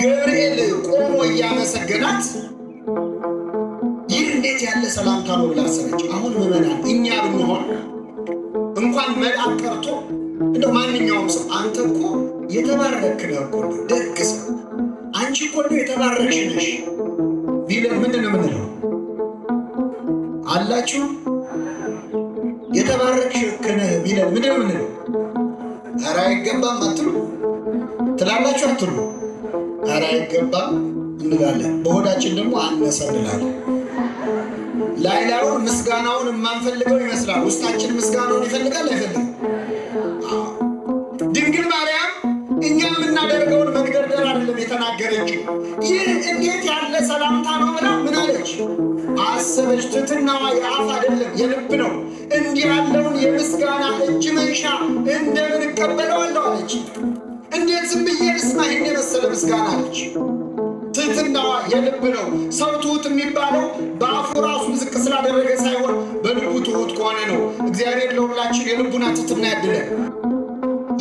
ገብርኤል ቆሞ እያመሰገናት ይህ እንዴት ያለ ሰላምታ ነው ብላ አሰበች። አሁን ምዕመናን እኛ ብንሆን እንኳን መልአክ ቀርቶ እንደው ማንኛውም ሰው አንተ እኮ የተባረክ ነህ እኮ ደግ ሰው፣ አንቺ እኮ የተባረክሽ ነሽ ቢለን ምንድን ነው የምንለው? አላችሁ የተባረክሽ ነህ ቢለን ምንድን ነው የምንለው? ኧረ አይገባም አትሉ? ትላላችሁ አትሉ? ኧረ አይገባም እንላለን። በሆዳችን ደግሞ አነሰ እንላለን። ላይላዩን ምስጋናውን የማንፈልገው ይመስላል። ውስጣችን ምስጋናውን ይፈልጋል አይፈልግም? ድንግል ማርያም እኛ የምናደርገውን መግደርደር አይደለም የተናገረችው። ይህ እንዴት ያለ ሰላምታ ነው ብላ ምን አለች? አሰበች። ትሕትናዋ የአፍ አይደለም የልብ ነው። እንዲህ ያለውን የምስጋና እጅ መንሻ እንደምን እቀበለዋለሁ አለች። እንዴት ዝም ብዬ ልስማ ይህን የመሰለ ምስጋና አለች። ትሕትናዋ የልብ ነው። ሰው ትሑት የሚባለው በአፉ ራሱ ዝቅ ስላደረገ ሳይሆን በልቡ ትሑት ከሆነ ነው። እግዚአብሔር ለሁላችን የልቡና ትሕትና ያድለን።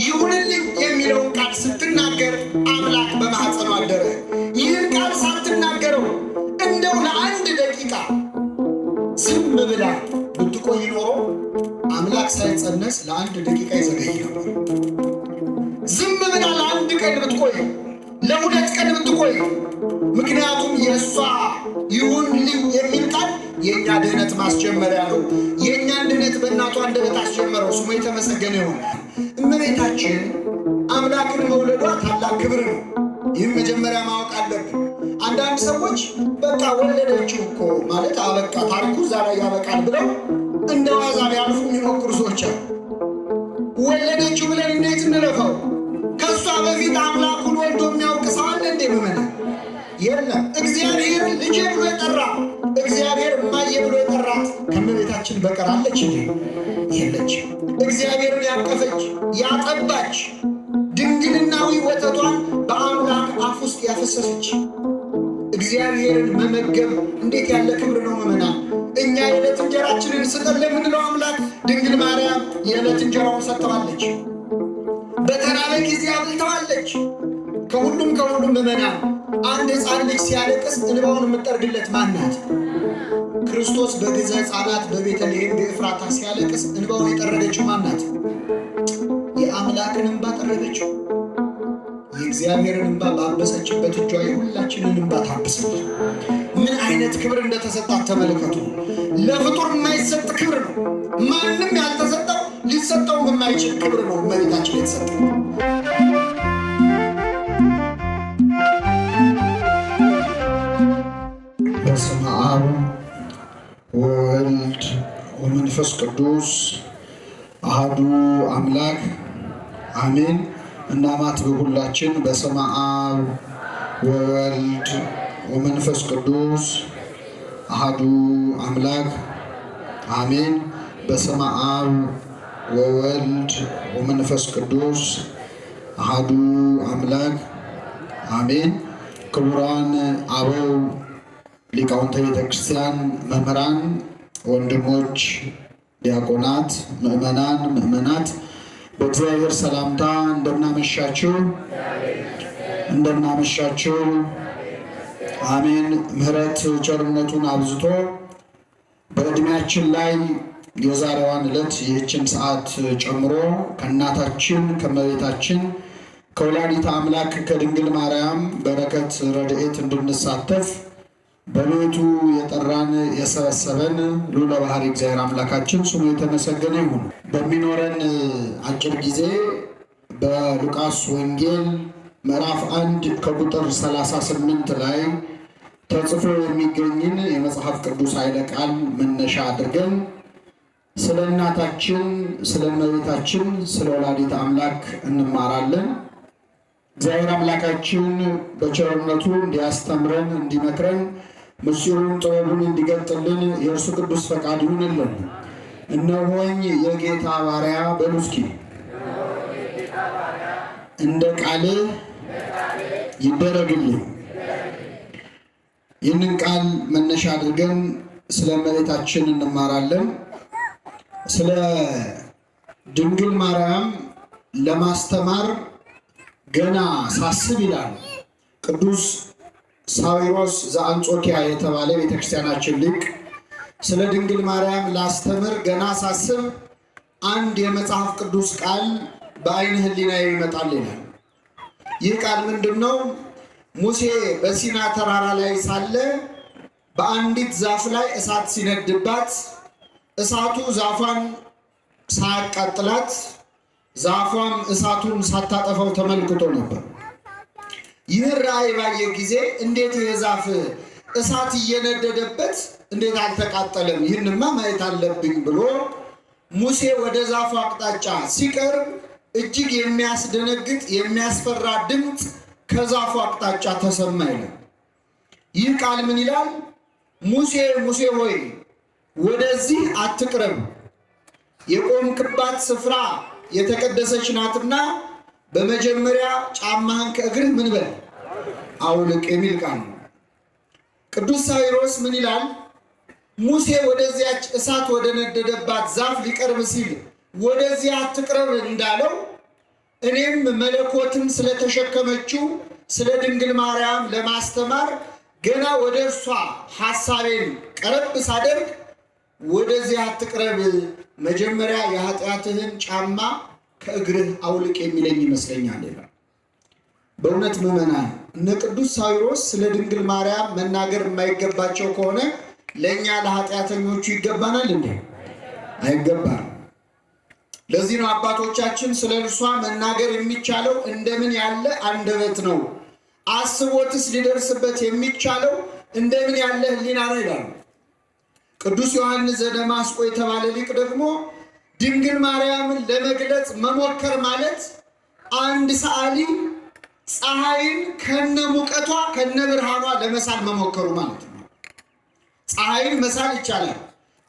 ይሁንልኝ የሚለውን ቃል ስትናገር አምላክ በማኅፀኗ አደረ። ይህን ቃል ሳትናገረው እንደው ለአንድ ደቂቃ ዝም ብላ ብትቆይ ኖሮ አምላክ ሳይጸነስ ለአንድ ደቂቃ ይዘገይ ነበር። ዝም ብላ ለአንድ ቀን ብትቆይ፣ ለሁለት ቀን ብትቆይ፣ ምክንያቱም የእሷ ይሁንልኝ የሚል ቃል የእኛ ድህነት ማስጀመሪያ ነው። የእኛን ድህነት በእናቷ አንደበት አስጀመረው። ስሙ የተመሰገነ ይሁን። እመቤታችን አምላክን መውለዷ ታላቅ ክብር ነው። ይህም መጀመሪያ ማወቅ አለብን። አንዳንድ ሰዎች በቃ ወለደችው እኮ ማለት አበቃ፣ ታሪኩ እዛ ላይ ያበቃል ብለው እንደ ዋዛ ሊያልፉ የሚሞክሩ ሰዎች አሉ። ወለደችው ብለን እንዴት እንለፈው? ከእሷ በፊት አምላኩን ወልዶ የሚያውቅ ሰው አለ እንዴ? ምመና የለም። እግዚአብሔር ልጄ ብሎ የጠራ እግዚአብሔር እማዬ ብሎ የጠራት ከእመቤታችን በቀር አለች እንዴ? የለች። እግዚአብሔርን ያቀፈች ያጠባች ድንግልናዊ ወተቷን በአምላክ አፍ ውስጥ ያፈሰሰች እግዚአብሔርን መመገብ እንዴት ያለ ክብር ነው ምመና። እኛ የዕለት እንጀራችንን ስጠን ለምንለው አምላክ ድንግል ማርያም የዕለት እንጀራውን ሰጥተዋለች። በተራበ ጊዜ አብልተዋለች። ከሁሉም ምዕመና አንድ ሕፃን ልጅ ሲያለቅስ እንባውን የምትጠርግለት ማናት? ክርስቶስ በግዘ ሕፃናት በቤተልሔም በኤፍራታ ሲያለቅስ እንባውን የጠረገችው ማናት? የአምላክን እንባ ጠረገችው። የእግዚአብሔርን እንባ ባበሰችበት እጇ የሁላችንን እንባ ታብስል። ምን አይነት ክብር እንደተሰጣት ተመልከቱ። ለፍጡር የማይሰጥ ክብር ነው። ማንም ያልተሰጠው ሊሰጠው የማይችል ክብር ነው እመቤታችን የተሰጠው። በስመ አብ ወወልድ ወመንፈስ ቅዱስ አሐዱ አምላክ አሜን። እናማትብ ሁላችን በስመ አብ ወወልድ ወመንፈስ ቅዱስ አሐዱ አምላክ አሜን። በስመ አብ ወወልድ ወመንፈስ ቅዱስ አሐዱ አምላክ አሜን። ክቡራን አበው ሊቃውንተ ቤተ ክርስቲያን፣ መምህራን፣ ወንድሞች፣ ዲያቆናት፣ ምእመናን፣ ምእመናት በእግዚአብሔር ሰላምታ እንደምናመሻችሁ እንደምናመሻችሁ። አሜን። ምሕረት ቸርነቱን አብዝቶ በዕድሜያችን ላይ የዛሬዋን ዕለት ይህችን ሰዓት ጨምሮ ከእናታችን ከእመቤታችን ከወላዲተ አምላክ ከድንግል ማርያም በረከት ረድኤት እንድንሳተፍ በቤቱ የጠራን የሰበሰበን ልዑለ ባሕርይ እግዚአብሔር አምላካችን ስሙ የተመሰገነ ይሁን። በሚኖረን አጭር ጊዜ በሉቃስ ወንጌል ምዕራፍ 1 ከቁጥር 38 ላይ ተጽፎ የሚገኝን የመጽሐፍ ቅዱስ ኃይለ ቃል መነሻ አድርገን ስለ እናታችን ስለ እመቤታችን ስለ ወላዲተ አምላክ እንማራለን። እግዚአብሔር አምላካችን በቸርነቱ እንዲያስተምረን እንዲመክረን ምስጢሩን ጥበቡን እንዲገልጥልን የእርሱ ቅዱስ ፈቃድ ይሁንልን። እነሆኝ የጌታ ባሪያ በሉ እስኪ። እንደ ቃልህ ይደረግልኝ። ይህንን ቃል መነሻ አድርገን ስለ እመቤታችን እንማራለን። ስለ ድንግል ማርያም ለማስተማር ገና ሳስብ ይላል ቅዱስ ሳዊሮስ ዘአንጾኪያ የተባለ ቤተክርስቲያናችን ሊቅ ስለ ድንግል ማርያም ላስተምር ገና ሳስብ አንድ የመጽሐፍ ቅዱስ ቃል በአይነ ህሊናዬ ይመጣል ይላል። ይህ ቃል ምንድነው? ሙሴ በሲና ተራራ ላይ ሳለ በአንዲት ዛፍ ላይ እሳት ሲነድባት እሳቱ ዛፏን ሳያቃጥላት ዛፏም እሳቱን ሳታጠፋው ተመልክቶ ነበር። ይህ ራእይ ባየ ጊዜ እንዴት የዛፍ እሳት እየነደደበት እንዴት አልተቃጠለም? ይህንማ ማየት አለብኝ ብሎ ሙሴ ወደ ዛፉ አቅጣጫ ሲቀርብ እጅግ የሚያስደነግጥ የሚያስፈራ ድምፅ ከዛፉ አቅጣጫ ተሰማ ይላል። ይህ ቃል ምን ይላል? ሙሴ ሙሴ ሆይ ወደዚህ አትቅረብ፣ የቆምክባት ስፍራ የተቀደሰች ናትና በመጀመሪያ ጫማህን ከእግርህ ምን በል አውልቅ የሚል ቃል ነው። ቅዱስ ሳዊሮስ ምን ይላል? ሙሴ ወደዚያች እሳት ወደ ነደደባት ዛፍ ሊቀርብ ሲል ወደዚያ አትቅረብ እንዳለው እኔም መለኮትን ስለተሸከመችው ስለ ድንግል ማርያም ለማስተማር ገና ወደ እርሷ ሐሳቤን ቀረብ ሳደርግ ወደዚያ አትቅረብ፣ መጀመሪያ የኃጢአትህን ጫማ ከእግርህ አውልቅ የሚለኝ ይመስለኛል ይላል። በእውነት ምዕመናን እነ ቅዱስ ሳዊሮስ ስለ ድንግል ማርያም መናገር የማይገባቸው ከሆነ ለእኛ ለኃጢአተኞቹ ይገባናል እንዴ? አይገባም። ለዚህ ነው አባቶቻችን ስለ እርሷ መናገር የሚቻለው እንደምን ያለ አንደበት ነው፣ አስቦትስ ሊደርስበት የሚቻለው እንደምን ያለ ሕሊና ነው ይላሉ። ቅዱስ ዮሐንስ ዘደማስቆ የተባለ ሊቅ ደግሞ ድንግል ማርያምን ለመግለጽ መሞከር ማለት አንድ ሰዓሊ ፀሐይን ከነ ሙቀቷ ከነ ብርሃኗ ለመሳል መሞከሩ ማለት ነው። ፀሐይን መሳል ይቻላል፣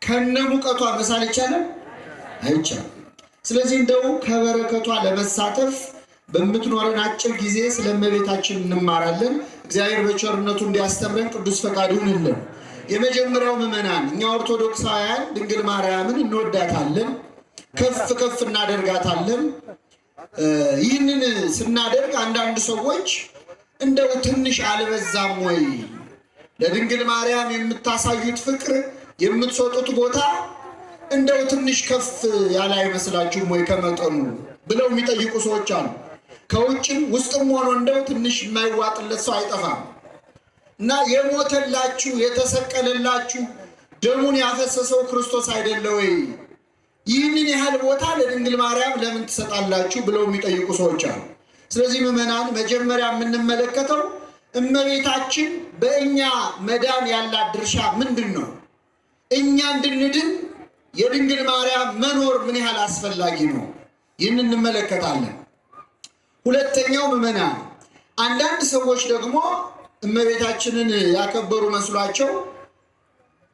ከነ ሙቀቷ መሳል ይቻላል? አይቻልም። ስለዚህ እንደው ከበረከቷ ለመሳተፍ በምትኖረን አጭር ጊዜ ስለ እመቤታችን እንማራለን። እግዚአብሔር በቸርነቱ እንዲያስተምረን ቅዱስ ፈቃዱ ይሁንልን። የመጀመሪያው ምዕመናን እኛ ኦርቶዶክሳውያን ድንግል ማርያምን እንወዳታለን፣ ከፍ ከፍ እናደርጋታለን። ይህንን ስናደርግ አንዳንድ ሰዎች እንደው ትንሽ አልበዛም ወይ? ለድንግል ማርያም የምታሳዩት ፍቅር የምትሰጡት ቦታ እንደው ትንሽ ከፍ ያለ አይመስላችሁም ወይ ከመጠኑ ብለው የሚጠይቁ ሰዎች አሉ። ከውጭም ውስጥም ሆኖ እንደው ትንሽ የማይዋጥለት ሰው አይጠፋም። እና የሞተላችሁ የተሰቀለላችሁ ደሙን ያፈሰሰው ክርስቶስ አይደለ ወይ? ይህንን ያህል ቦታ ለድንግል ማርያም ለምን ትሰጣላችሁ ብለው የሚጠይቁ ሰዎች አሉ። ስለዚህ ምዕመናን መጀመሪያ የምንመለከተው እመቤታችን በእኛ መዳን ያላት ድርሻ ምንድን ነው? እኛ እንድንድን የድንግል ማርያም መኖር ምን ያህል አስፈላጊ ነው? ይህን እንመለከታለን። ሁለተኛው ምዕመናን አንዳንድ ሰዎች ደግሞ እመቤታችንን ያከበሩ መስሏቸው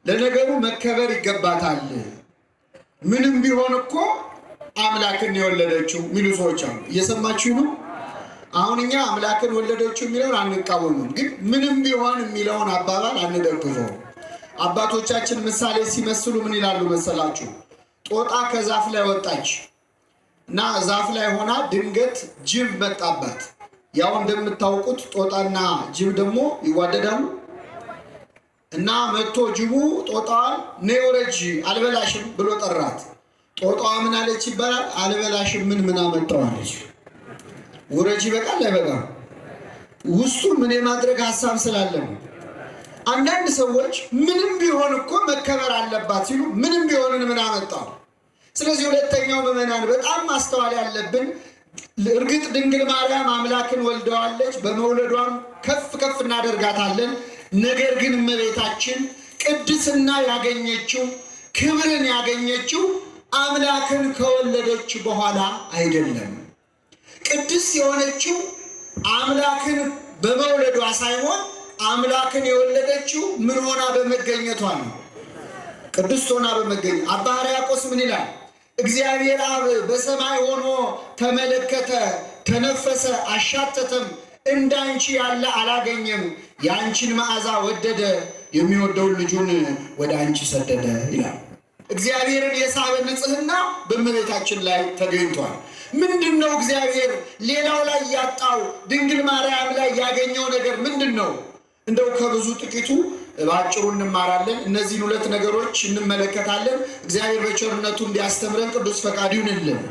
ለነገሩ መከበር ይገባታል፣ ምንም ቢሆን እኮ አምላክን የወለደችው የሚሉ ሰዎች አሉ። እየሰማችሁ ነው? አሁን እኛ አምላክን ወለደችው የሚለውን አንቃወምም፣ ግን ምንም ቢሆን የሚለውን አባባል አንደግፈው። አባቶቻችን ምሳሌ ሲመስሉ ምን ይላሉ መሰላችሁ? ጦጣ ከዛፍ ላይ ወጣች እና ዛፍ ላይ ሆና ድንገት ጅብ መጣባት። ያው እንደምታውቁት ጦጣና ጅብ ደግሞ ይዋደዳሉ እና መጥቶ ጅቡ ጦጣዋን ነይ ውረጅ አልበላሽም ብሎ ጠራት። ጦጣዋ ምን አለች ይባላል? አልበላሽም ምን አመጣዋለች? ውረጅ ይበቃል አይበቃም? ውስጡ ምን የማድረግ ሀሳብ ስላለ ነው። አንዳንድ ሰዎች ምንም ቢሆን እኮ መከበር አለባት ሲሉ ምንም ቢሆንን ምን አመጣው? ስለዚህ ሁለተኛው ምዕመናን በጣም ማስተዋል ያለብን እርግጥ ድንግል ማርያም አምላክን ወልደዋለች፣ በመውለዷም ከፍ ከፍ እናደርጋታለን። ነገር ግን እመቤታችን ቅድስና ያገኘችው ክብርን ያገኘችው አምላክን ከወለደች በኋላ አይደለም። ቅድስት የሆነችው አምላክን በመውለዷ ሳይሆን አምላክን የወለደችው ምን ሆና በመገኘቷ ነው። ቅድስት ሆና በመገኘት አባ ሕርያቆስ ምን ይላል? እግዚአብሔር አብ በሰማይ ሆኖ ተመለከተ፣ ተነፈሰ፣ አሻተተም፣ እንዳንቺ ያለ አላገኘም፣ የአንቺን መዓዛ ወደደ፣ የሚወደውን ልጁን ወደ አንቺ ሰደደ ይላል። እግዚአብሔርን የሳበ ንጽሕና በእመቤታችን ላይ ተገኝቷል። ምንድነው እግዚአብሔር ሌላው ላይ ያጣው ድንግል ማርያም ላይ ያገኘው ነገር ምንድነው? እንደው ከብዙ ጥቂቱ ባጭሩ እንማራለን። እነዚህን ሁለት ነገሮች እንመለከታለን። እግዚአብሔር በቸርነቱ እንዲያስተምረን ቅዱስ ፈቃዱ ይሁንልን።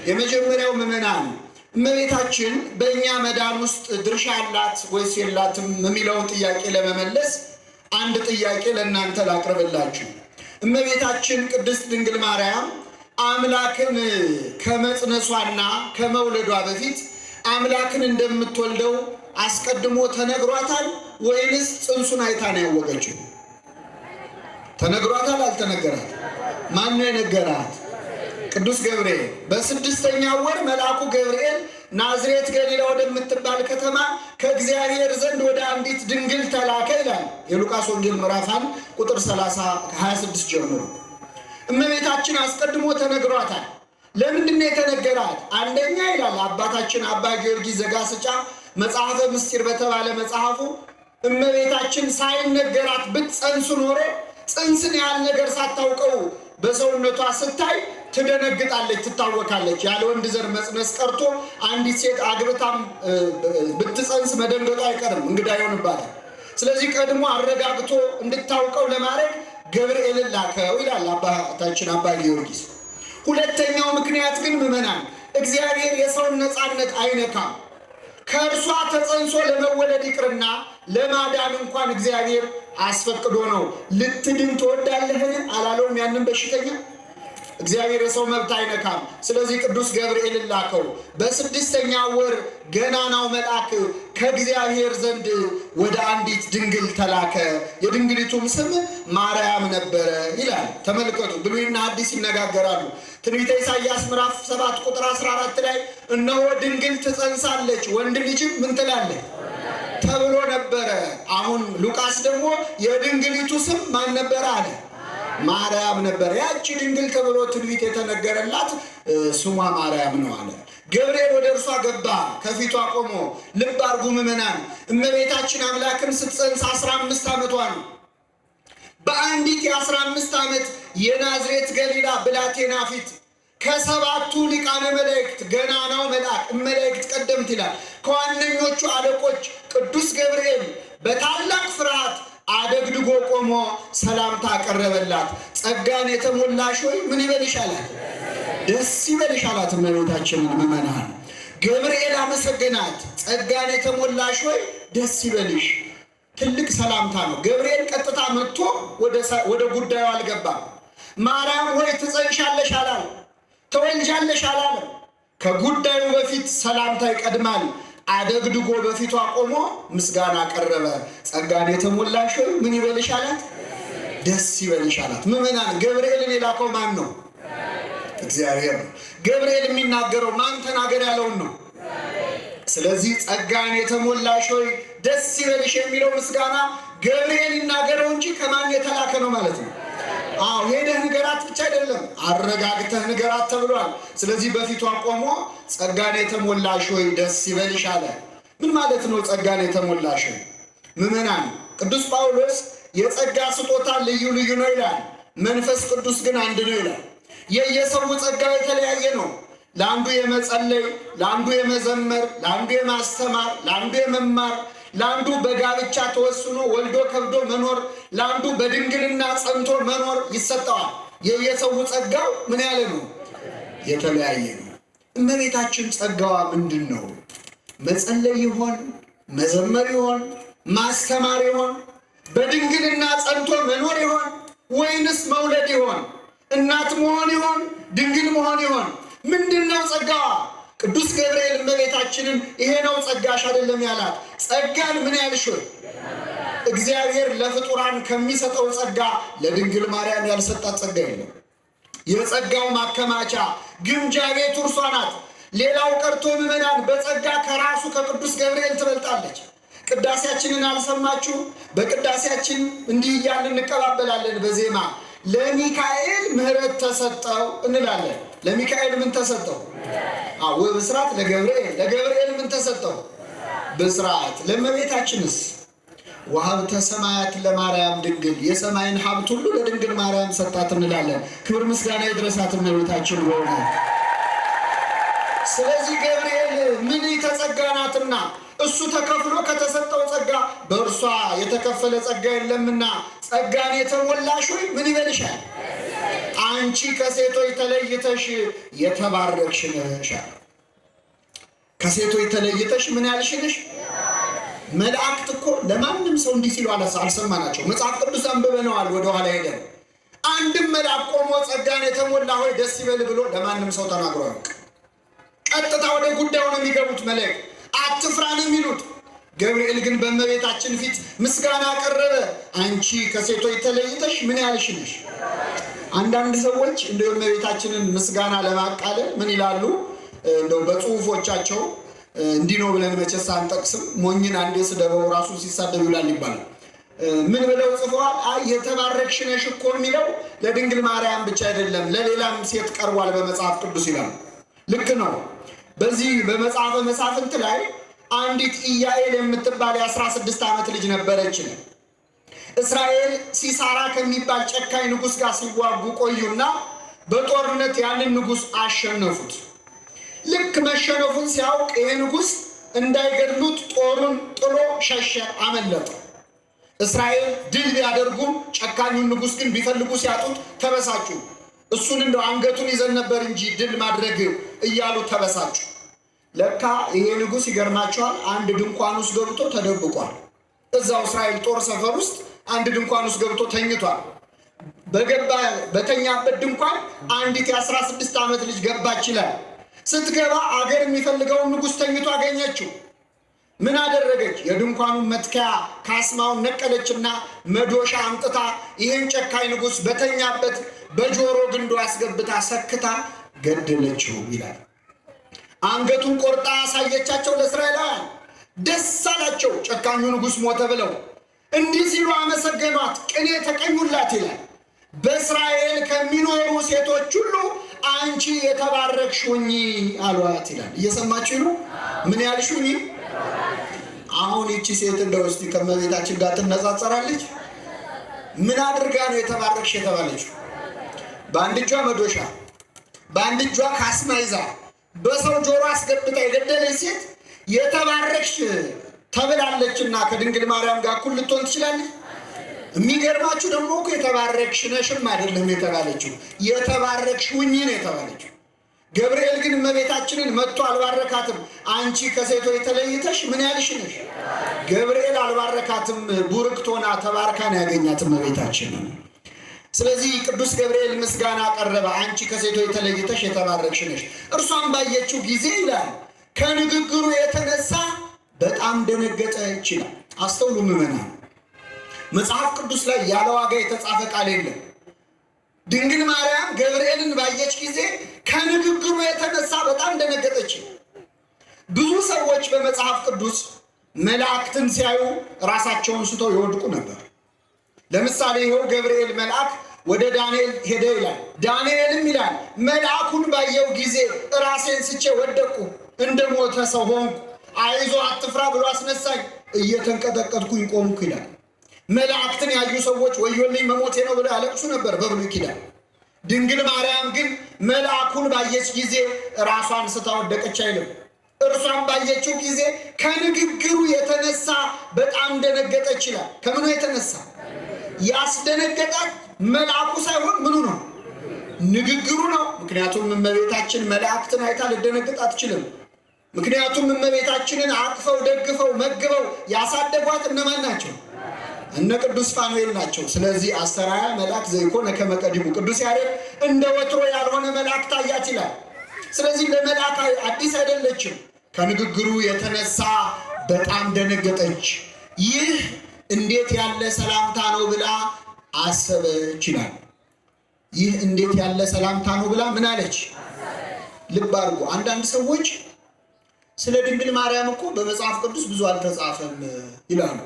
የመጀመሪያው ምዕመናን እመቤታችን በእኛ መዳን ውስጥ ድርሻ አላት ወይስ የላትም የሚለውን ጥያቄ ለመመለስ አንድ ጥያቄ ለእናንተ ላቅርብላችሁ። እመቤታችን ቅድስት ድንግል ማርያም አምላክን ከመጽነሷና ከመውለዷ በፊት አምላክን እንደምትወልደው አስቀድሞ ተነግሯታል ወይንስ ጽንሱን አይታ ነው ያወቀችው? ተነግሯታል? አልተነገራት? ማን ነው የነገራት? ቅዱስ ገብርኤል። በስድስተኛው ወር መልአኩ ገብርኤል ናዝሬት ገሊላ ወደምትባል ከተማ ከእግዚአብሔር ዘንድ ወደ አንዲት ድንግል ተላከ ይላል የሉቃስ ወንጌል ምዕራፍ 1 ቁጥር 26 ጀምሮ። እመቤታችን አስቀድሞ ተነግሯታል። ለምንድን ነው የተነገራት? አንደኛ ይላል አባታችን አባ ጊዮርጊስ ዘጋስጫ መጽሐፈ ምስጢር በተባለ መጽሐፉ እመቤታችን ሳይነገራት ብትጸንስ ኖሮ ጽንስን ያህል ነገር ሳታውቀው በሰውነቷ ስታይ ትደነግጣለች፣ ትታወካለች። ያለ ወንድ ዘር መጽነስ ቀርቶ አንዲት ሴት አግብታም ብትጸንስ መደንገጡ አይቀርም፣ እንግዳ ይሆንባታል። ስለዚህ ቀድሞ አረጋግቶ እንድታውቀው ለማድረግ ገብርኤልን ላከው ይላል አባታችን አባ ጊዮርጊስ። ሁለተኛው ምክንያት ግን ምዕመናን እግዚአብሔር የሰውን ነፃነት አይነካም። ከእርሷ ተጸንሶ ለመወለድ ይቅርና ለማዳን እንኳን እግዚአብሔር አስፈቅዶ ነው። ልትድን ትወዳለህን አላለውም ያንን በሽተኛ? እግዚአብሔር የሰው መብት አይነካም። ስለዚህ ቅዱስ ገብርኤልን ላከው። በስድስተኛ ወር ገናናው መልአክ ከእግዚአብሔር ዘንድ ወደ አንዲት ድንግል ተላከ። የድንግሊቱም ስም ማርያም ነበረ ይላል። ተመልከቱ፣ ብሉይና ሐዲስ ይነጋገራሉ። ትንቢተ ኢሳይያስ ምዕራፍ 7 ቁጥር 14 ላይ እነሆ ድንግል ትጸንሳለች ወንድ ልጅም ምን ትላለች ተብሎ ነበረ። አሁን ሉቃስ ደግሞ የድንግሊቱ ስም ማን ነበረ አለ? ማርያም ነበረ። ያቺ ድንግል ተብሎ ትንቢት የተነገረላት ስሟ ማርያም ነው አለ። ገብርኤል ወደ እርሷ ገባ፣ ከፊቷ ቆሞ። ልብ አድርጉ ምዕመናን፣ እመቤታችን አምላክን ስትጸንስ 15 ዓመቷ ነው። በአንዲት የ15 ዓመት የናዝሬት ገሊላ ብላቴና ፊት ከሰባቱ ሊቃነ መላእክት ገናናው መልአክ መላእክት ቀደምት ይላል ከዋነኞቹ አለቆች ቅዱስ ገብርኤል በታላቅ ፍርሃት አደግድጎ ቆሞ ሰላምታ አቀረበላት። ጸጋን የተሞላሽ ሆይ ምን ይበልሽ አላት? ደስ ይበልሽ አላት እመቤታችንን። ምዕመናን ገብርኤል አመሰገናት። ጸጋን የተሞላሽ ሆይ ደስ ይበልሽ ትልቅ ሰላምታ ነው። ገብርኤል ቀጥታ መጥቶ ወደ ጉዳዩ አልገባም። ማርያም ሆይ ትጸንሻለሽ አላለም፣ ትወልጃለሽ አላለም። ከጉዳዩ በፊት ሰላምታ ይቀድማል። አደግድጎ በፊቷ ቆሞ ምስጋና ቀረበ። ጸጋን የተሞላሽ ሆይ ምን ይበልሽ አላት? ደስ ይበልሽ አላት። ምዕመናን ገብርኤልን የላከው ማን ነው? እግዚአብሔር ነው። ገብርኤል የሚናገረው ማን ተናገር ያለውን ነው። ስለዚህ ጸጋን የተሞላሽ ሆይ ደስ ይበልሽ የሚለው ምስጋና ገብርኤል ይናገረው እንጂ ከማን የተላከ ነው ማለት ነው። አዎ ሄደህ ንገራት ብቻ አይደለም፣ አረጋግተህ ንገራት ተብሏል። ስለዚህ በፊቷ ቆሞ ጸጋን የተሞላሽ ሆይ ደስ ይበልሽ አለ። ምን ማለት ነው ጸጋን የተሞላሽ ሆይ? ምዕመናን ቅዱስ ጳውሎስ የጸጋ ስጦታ ልዩ ልዩ ነው ይላል፣ መንፈስ ቅዱስ ግን አንድ ነው ይላል። የየሰው ጸጋ የተለያየ ነው። ለአንዱ የመጸለይ፣ ለአንዱ የመዘመር፣ ለአንዱ የማስተማር፣ ለአንዱ የመማር፣ ለአንዱ በጋብቻ ተወስኖ ወልዶ ከብዶ መኖር፣ ለአንዱ በድንግልና ጸንቶ መኖር ይሰጠዋል። የየሰው ጸጋው ምን ያለ ነው? የተለያየ ነው። እመቤታችን ጸጋዋ ምንድን ነው? መጸለይ ይሆን? መዘመር ይሆን? ማስተማር ይሆን? በድንግልና ጸንቶ መኖር ይሆን? ወይንስ መውለድ ይሆን? እናት መሆን ይሆን? ድንግል መሆን ይሆን? ምንድነው ጸጋዋ? ቅዱስ ገብርኤል እመቤታችንን ይሄ ነው ጸጋሽ አይደለም ያላት። ጸጋን ምን ያልሽ? እግዚአብሔር ለፍጡራን ከሚሰጠው ጸጋ ለድንግል ማርያም ያልሰጣት ጸጋ የለም። የጸጋው ማከማቻ ግምጃ ቤቱ እርሷ ናት። ሌላው ቀርቶ ምዕመናን በጸጋ ከራሱ ከቅዱስ ገብርኤል ትበልጣለች። ቅዳሴያችንን አልሰማችሁ? በቅዳሴያችን እንዲህ እያልን እንቀባበላለን በዜማ ለሚካኤል ምሕረት ተሰጠው እንላለን። ለሚካኤል ምን ተሰጠው? ብስራት። ለገብርኤል ምን ተሰጠው? ብስራት። ለእመቤታችንስ? ወሀብተ ሰማያት ለማርያም ድንግል የሰማይን ሀብት ሁሉ ለድንግል ማርያም ሰጣት እንላለን። ክብር ምስጋና ይድረሳት እመቤታችን ሆነ። ስለዚህ ገብርኤል ምን የተጸጋ ናትና እሱ ተከፍሎ ከተሰጠው ጸጋ በእርሷ የተከፈለ ጸጋ የለምና ጸጋን የተሞላሽ ሆይ ምን ይበልሻል? አንቺ ከሴቶች ተለይተሽ የተባረክሽ ነሽ። ከሴቶች ተለይተሽ ምን ያልሽ ነሽ? መላእክት እኮ ለማንም ሰው እንዲህ ሲሉ አልሰማናቸው። መጽሐፍ ቅዱስ አንብበነዋል። ወደኋላ ሄደን አንድም መልአክ ቆሞ ጸጋን የተሞላ ሆይ ደስ ይበል ብሎ ለማንም ሰው ተናግሯል። ቀጥታ ወደ ጉዳዩ ነው የሚገቡት። መላእክት አትፍራን የሚሉት። ገብርኤል ግን በእመቤታችን ፊት ምስጋና አቀረበ። አንቺ ከሴቶች ተለይተሽ ምን ያልሽ ነሽ? አንዳንድ ሰዎች እንደው እመቤታችንን ምስጋና ለማቃለል ምን ይላሉ? እንደው በጽሁፎቻቸው እንዲህ ነው ብለን መቼስ አንጠቅስም። ሞኝን አንዴ ስደበው ራሱ ሲሳደብ ይውላል ይባላል። ምን ብለው ጽፈዋል? አይ የተባረክሽ ነሽ እኮ የሚለው ለድንግል ማርያም ብቻ አይደለም ለሌላም ሴት ቀርቧል በመጽሐፍ ቅዱስ ይላል። ልክ ነው። በዚህ በመጽሐፈ መሳፍንት ላይ አንዲት ኢያኤል የምትባል የ16 ዓመት ልጅ ነበረች። እስራኤል ሲሳራ ከሚባል ጨካኝ ንጉሥ ጋር ሲዋጉ ቆዩና በጦርነት ያንን ንጉሥ አሸነፉት። ልክ መሸነፉን ሲያውቅ ይሄ ንጉሥ እንዳይገድሉት ጦሩን ጥሎ ሸሸ፣ አመለጠ። እስራኤል ድል ቢያደርጉም ጨካኙን ንጉሥ ግን ቢፈልጉ ሲያጡት ተበሳጩ። እሱን እንደው አንገቱን ይዘን ነበር እንጂ ድል ማድረግ እያሉ ተበሳጩ። ለካ ይሄ ንጉሥ ይገርማቸዋል፣ አንድ ድንኳን ውስጥ ገብቶ ተደብቋል። እዛው እስራኤል ጦር ሰፈር ውስጥ አንድ ድንኳን ውስጥ ገብቶ ተኝቷል። በተኛበት ድንኳን አንዲት የ16 ዓመት ልጅ ገባች ይላል። ስትገባ አገር የሚፈልገውን ንጉሥ ተኝቶ አገኘችው። ምን አደረገች? የድንኳኑን መትከያ ካስማውን ነቀለችና መዶሻ አምጥታ ይህን ጨካኝ ንጉሥ በተኛበት በጆሮ ግንዱ አስገብታ ሰክታ ገደለችው ይላል። አንገቱን ቆርጣ ያሳየቻቸው ለእስራኤላውያን። ደስ አላቸው። ጨካኙ ንጉሥ ሞተ ብለው እንዲህ ሲሉ አመሰገኗት፣ ቅኔ ተቀኙላት ይላል። በእስራኤል ከሚኖሩ ሴቶች ሁሉ አንቺ የተባረክሽ ሁኚ አሏት ይላል። እየሰማችሁ ነው? ምን ያልሽ ሁኚ? አሁን ይቺ ሴት እንደው እስቲ ከእመቤታችን ጋር ትነጻጸራለች? ምን አድርጋ ነው የተባረክሽ የተባለችው? በአንድ እጇ መዶሻ፣ በአንድ እጇ ካስማ ይዛ በሰው ጆሮ አስገብታ የገደለች ሴት የተባረክሽ ተብላለችና ከድንግል ማርያም ጋር እኩል ልትሆን ትችላለች? የሚገርማችሁ ደግሞ እኮ የተባረክሽ ነሽም አይደለም የተባለችው፣ የተባረክሽ ሁኚ ነው የተባለችው። ገብርኤል ግን እመቤታችንን መጥቶ አልባረካትም። አንቺ ከሴቶች ተለይተሽ ምን ያልሽ ነሽ? ገብርኤል አልባረካትም። ቡርክት ሆና ተባርካን ያገኛት እመቤታችንን። ስለዚህ ቅዱስ ገብርኤል ምስጋና አቀረበ። አንቺ ከሴቶች ተለይተሽ የተባረክሽ ነሽ። እርሷን ባየችው ጊዜ ይላል ከንግግሩ የተነሳ በጣም ደነገጠች ይላል። አስተውሉ ምዕመናን፣ መጽሐፍ ቅዱስ ላይ ያለ ዋጋ የተጻፈ ቃል የለም። ድንግል ማርያም ገብርኤልን ባየች ጊዜ ከንግግሩ የተነሳ በጣም ደነገጠች። ብዙ ሰዎች በመጽሐፍ ቅዱስ መላእክትን ሲያዩ ራሳቸውን ስተው ይወድቁ ነበር። ለምሳሌ ይኸው ገብርኤል መልአክ ወደ ዳንኤል ሄደ ይላል። ዳንኤልም ይላል መልአኩን ባየው ጊዜ ራሴን ስቼ ወደቅኩ፣ እንደ ሞተ ሰው ሆንኩ። አይዞ አትፍራ ብሎ አስነሳኝ፣ እየተንቀጠቀጥኩኝ ቆምኩ ይላል። መላእክትን ያዩ ሰዎች ወዮልኝ መሞቴ ነው ብለው ያለቅሱ ነበር በብሉይ ኪዳን። ድንግል ማርያም ግን መልአኩን ባየች ጊዜ ራሷን ስታ ወደቀች አይልም። እርሷን ባየችው ጊዜ ከንግግሩ የተነሳ በጣም ደነገጠች ይላል። ከምኑ የተነሳ? ያስደነገጣት መልአኩ ሳይሆን ምኑ ነው? ንግግሩ ነው። ምክንያቱም እመቤታችን መላእክትን አይታ ልደነግጥ አትችልም። ምክንያቱም እመቤታችንን አቅፈው ደግፈው መግበው ያሳደጓት እነማን ናቸው? እነ ቅዱስ ፋኑኤል ናቸው። ስለዚህ አስተርአያ መልአክ ዘይኮነ ከመ ቀዲሙ፣ ቅዱስ ያሬድ እንደ ወትሮ ያልሆነ መልአክ ታያት ይላል። ስለዚህ ለመልአክ አዲስ አይደለችም። ከንግግሩ የተነሳ በጣም ደነገጠች። ይህ እንዴት ያለ ሰላምታ ነው ብላ አሰበች ይላል። ይህ እንዴት ያለ ሰላምታ ነው ብላ ምን አለች? ልብ አድርጎ አንዳንድ ሰዎች ስለ ድንግል ማርያም እኮ በመጽሐፍ ቅዱስ ብዙ አልተጻፈም ይላሉ።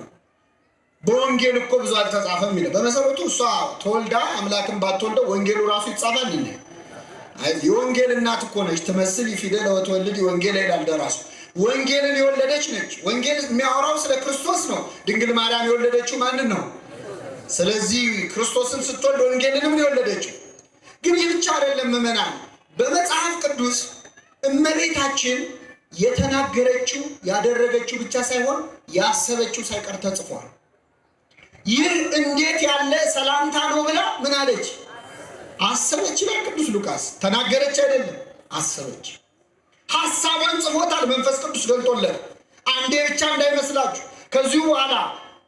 በወንጌል እኮ ብዙ አልተጻፈም ይላል። በመሰረቱ እሷ ተወልዳ አምላክን ባትወልደው ወንጌሉ ራሱ ይጻፋል እንዴ? የወንጌል እናት እኮ ነች። ትመስል ፊደለ ወትወልድ ወንጌል ይላል ደራሱ። ወንጌልን የወለደች ነች። ወንጌል የሚያወራው ስለ ክርስቶስ ነው። ድንግል ማርያም የወለደችው ማንን ነው? ስለዚህ ክርስቶስን ስትወልድ ወንጌልንም ነው የወለደችው። ግን ይህ ብቻ አይደለም ምዕመናን፣ በመጽሐፍ ቅዱስ እመቤታችን የተናገረችው ያደረገችው ብቻ ሳይሆን ያሰበችው ሳይቀር ተጽፏል። ይህ እንዴት ያለ ሰላምታ ነው ብላ ምን አለች? አሰበች ይላል ቅዱስ ሉቃስ። ተናገረች አይደለም፣ አሰበች። ሐሳቧን ጽፎታል መንፈስ ቅዱስ ገልጦለት። አንዴ ብቻ እንዳይመስላችሁ። ከዚሁ በኋላ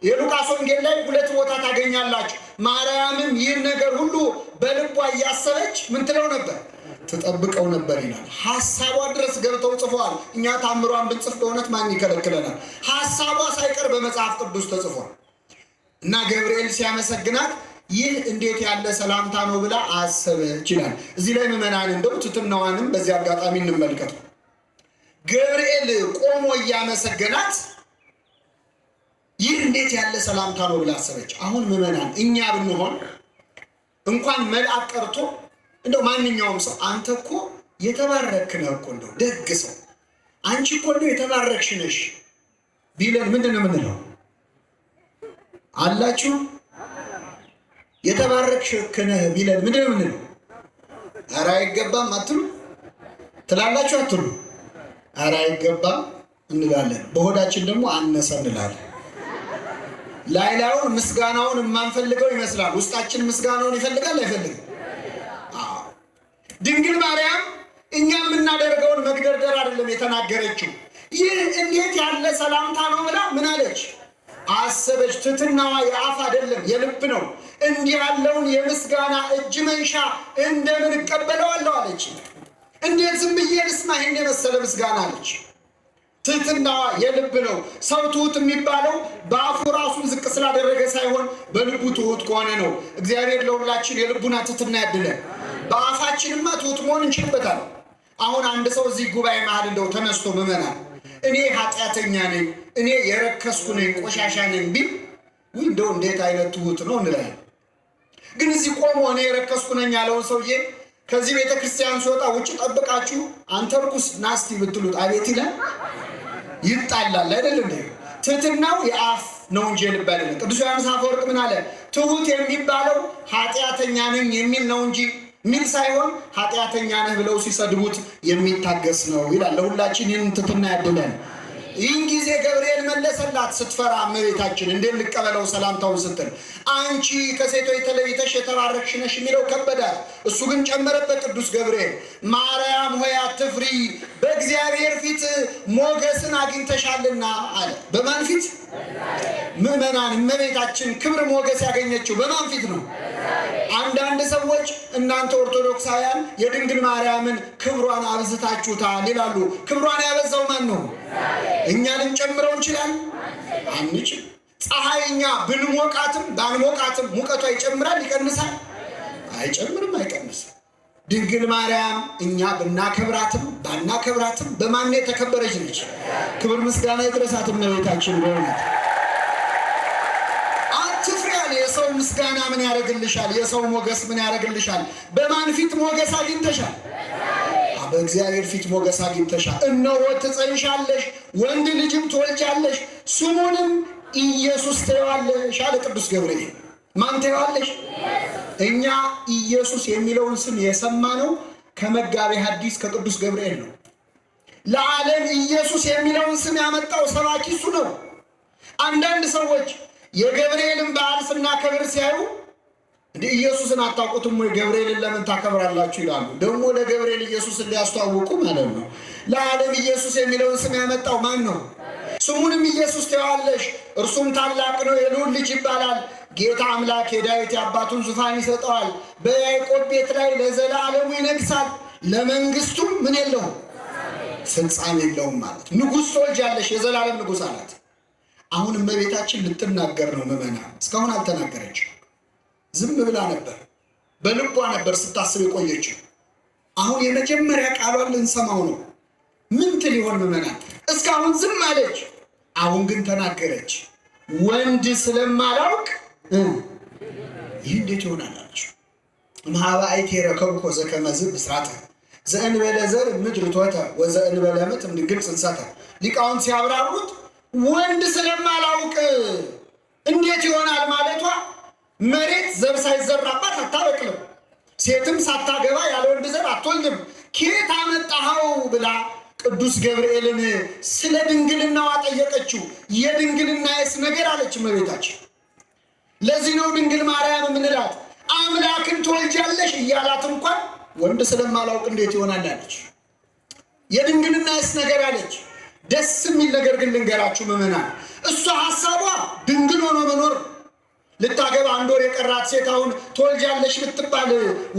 የሉቃስ ወንጌል ላይ 2 ቦታ ታገኛላችሁ። ማርያምም ይህን ነገር ሁሉ በልቧ እያሰበች ምን ትለው ነበር? ትጠብቀው ነበር ይላል። ሐሳቧ ድረስ ገብተው ጽፈዋል። እኛ ታምሯን ብንጽፍ በእውነት ማን ይከለክለናል? ሐሳቧ ሳይቀር በመጽሐፍ ቅዱስ ተጽፏል። እና ገብርኤል ሲያመሰግናት ይህ እንዴት ያለ ሰላምታ ነው ብላ አሰበች ይላል። እዚህ ላይ ምዕመናን እንደው ትሕትናዋንም በዚህ አጋጣሚ እንመልከት። ገብርኤል ቆሞ እያመሰገናት ይህ እንዴት ያለ ሰላምታ ነው ብላ አሰበች። አሁን ምዕመናን እኛ ብንሆን እንኳን መልአክ ቀርቶ እንደው ማንኛውም ሰው አንተ እኮ የተባረክ ነህ እኮ እንደው ደግ ሰው፣ አንቺ እኮ እንደው የተባረክሽ ነሽ ቢለን ምንድን ነው የምንለው? አላችሁ የተባረክሽ ነህ ቢለን ምንድን ነው የምንለው? ኧረ አይገባም አትሉ? ትላላችሁ አትሉ? ኧረ አይገባም እንላለን። በሆዳችን ደግሞ አነሰ እንላለን። ላይላዩን ምስጋናውን የማንፈልገው ይመስላል። ውስጣችን ምስጋናውን ይፈልጋል አይፈልግም? ድንግል ማርያም እኛ የምናደርገውን መግደርደር አይደለም የተናገረችው። ይህ እንዴት ያለ ሰላምታ ነው ብላ ምን አለች? አሰበች። ትሕትናዋ የአፍ አይደለም የልብ ነው። እንዲህ ያለውን የምስጋና እጅ መንሻ እንደምን እቀበለዋለሁ አለች። እንዴት ዝም ብዬ ልስማ ይህን የመሰለ ምስጋና አለች። ትሕትናዋ የልብ ነው። ሰው ትሑት የሚባለው በአፉ ራሱን ዝቅ ስላደረገ ሳይሆን በልቡ ትሑት ከሆነ ነው። እግዚአብሔር ለሁላችን የልቡና ትሕትና ያድለን። በአፋችንማ ትሑት መሆን እንችልበታለን። አሁን አንድ ሰው እዚህ ጉባኤ መሃል እንደው ተነስቶ ምዕመናን እኔ ኃጢአተኛ ነኝ፣ እኔ የረከስኩ ነኝ፣ ቆሻሻ ነኝ ቢል እንደው እንዴት አይነት ትሑት ነው እንላለን። ግን እዚህ ቆሞ እኔ የረከስኩ ነኝ ያለውን ሰውዬ ከዚህ ቤተ ክርስቲያን ሲወጣ ውጭ ጠብቃችሁ አንተ ርኩስ ናስቲ ብትሉት አቤት ይላል፣ ይጣላል አይደል እንዴ? ትሕትናው የአፍ ነው እንጂ የልብ አይደለም። ቅዱስ ዮሐንስ አፈወርቅ ምን አለ? ትሑት የሚባለው ኃጢአተኛ ነኝ የሚል ነው እንጂ ሚል ሳይሆን ኃጢአተኛ ነህ ብለው ሲሰድቡት የሚታገስ ነው ይላል። ለሁላችን ይህን ትሕትና ያድለን። ይህን ጊዜ ገብርኤል መለሰላት ስትፈራ እመቤታችን እንዴት ልቀበለው ሰላምታውን ስትል፣ አንቺ ከሴቶች ተለይተሽ የተባረክሽ ነሽ የሚለው ከበዳት። እሱ ግን ጨመረበት ቅዱስ ገብርኤል፣ ማርያም ሆይ አትፍሪ፣ በእግዚአብሔር ፊት ሞገስን አግኝተሻልና አለ። በማን ፊት? ምዕመናን እመቤታችን ክብር ሞገስ ያገኘችው በማን ፊት ነው? አንዳንድ ሰዎች እናንተ ኦርቶዶክሳውያን የድንግል ማርያምን ክብሯን አብዝታችሁታል ይላሉ። ክብሯን ያበዛው ማን ነው? እኛ ልንጨምረው እንችላለን? አንችል። ፀሐይ እኛ ብንሞቃትም ባንሞቃትም ሙቀቷ ይጨምራል ይቀንሳል? አይጨምርም አይቀንስም። ድንግል ማርያም እኛ ብናከብራትም ባናከብራትም በማን የተከበረች ነች? ክብር ምስጋና ይድረሳት እመቤታችን። በእውነት የሰው ምስጋና ምን ያደርግልሻል? የሰው ሞገስ ምን ያደርግልሻል? በማን ፊት ሞገስ አግኝተሻል? በእግዚአብሔር ፊት ሞገስ አግኝተሻል። እነሆ ትጸንሻለሽ፣ ወንድ ልጅም ትወልጃለሽ፣ ስሙንም ኢየሱስ ትዪዋለሽ አለ ቅዱስ ገብርኤል። ማን ትዪዋለሽ? እኛ ኢየሱስ የሚለውን ስም የሰማነው ከመጋቤ ሐዲስ ከቅዱስ ገብርኤል ነው። ለዓለም ኢየሱስ የሚለውን ስም ያመጣው ሰባኪ እሱ ነው። አንዳንድ ሰዎች የገብርኤልን በዓል ስናከብር ሲያዩ እንደ ኢየሱስን አታውቁትም ወይ ገብርኤልን ለምን ታከብራላችሁ ይላሉ። ደግሞ ለገብርኤል ኢየሱስን ሊያስተዋውቁ ማለት ነው። ለዓለም ኢየሱስ የሚለውን ስም ያመጣው ማን ነው? ስሙንም ኢየሱስ ትዪዋለሽ፣ እርሱም ታላቅ ነው፣ የልዑል ልጅ ይባላል። ጌታ አምላክ የዳዊት የአባቱን ዙፋን ይሰጠዋል፣ በያዕቆብ ቤት ላይ ለዘላለሙ ይነግሣል፣ ለመንግሥቱም ምን የለውም ፍጻሜ የለውም ማለት። ንጉሥ ትወልጃለሽ፣ የዘላለም ንጉሥ አላት። አሁን እመቤታችን ልትናገር ነው ምዕመናን። እስካሁን አልተናገረችም። ዝም ብላ ነበር፣ በልቧ ነበር ስታስብ የቆየችው። አሁን የመጀመሪያ ቃሏን ልንሰማው ነው። ምን ትል ይሆን ምዕመናን? እስካሁን ዝም አለች፣ አሁን ግን ተናገረች። ወንድ ስለማላውቅ ይህ እንዴት ይሆናል አለች። እምኀበአይቴ ረከብኮ ዘከመ ብስራተ ዘእንበለ ዘር ምድር ቶተ ወዘእንበለ ምጥ እምድንግል ጽንሰተ ሊቃውንት ሲያብራሩት ወንድ ስለማላውቅ እንዴት ይሆናል ማለቷ መሬት ዘር ሳይዘራባት አታበቅልም፣ ሴትም ሳታገባ ያለ ወንድ ዘር አትወልድም፣ ከየት አመጣኸው ብላ ቅዱስ ገብርኤልን ስለ ድንግልናዋ ጠየቀችው። የድንግልናዬስ ነገር አለች እመቤታችን። ለዚህ ነው ድንግል ማርያም የምንላት አምላክን ትወልጃለሽ እያላት እንኳን ወንድ ስለማላውቅ እንዴት ይሆናል አለች። የድንግልናዬስ ነገር አለች። ደስ የሚል ነገር ግን ልንገራችሁ ምዕመናን፣ እሷ ሐሳቧ ድንግል ሆኖ መኖር። ልታገባ 1 ወር የቀራት ሴት አሁን ትወልጃለሽ ብትባል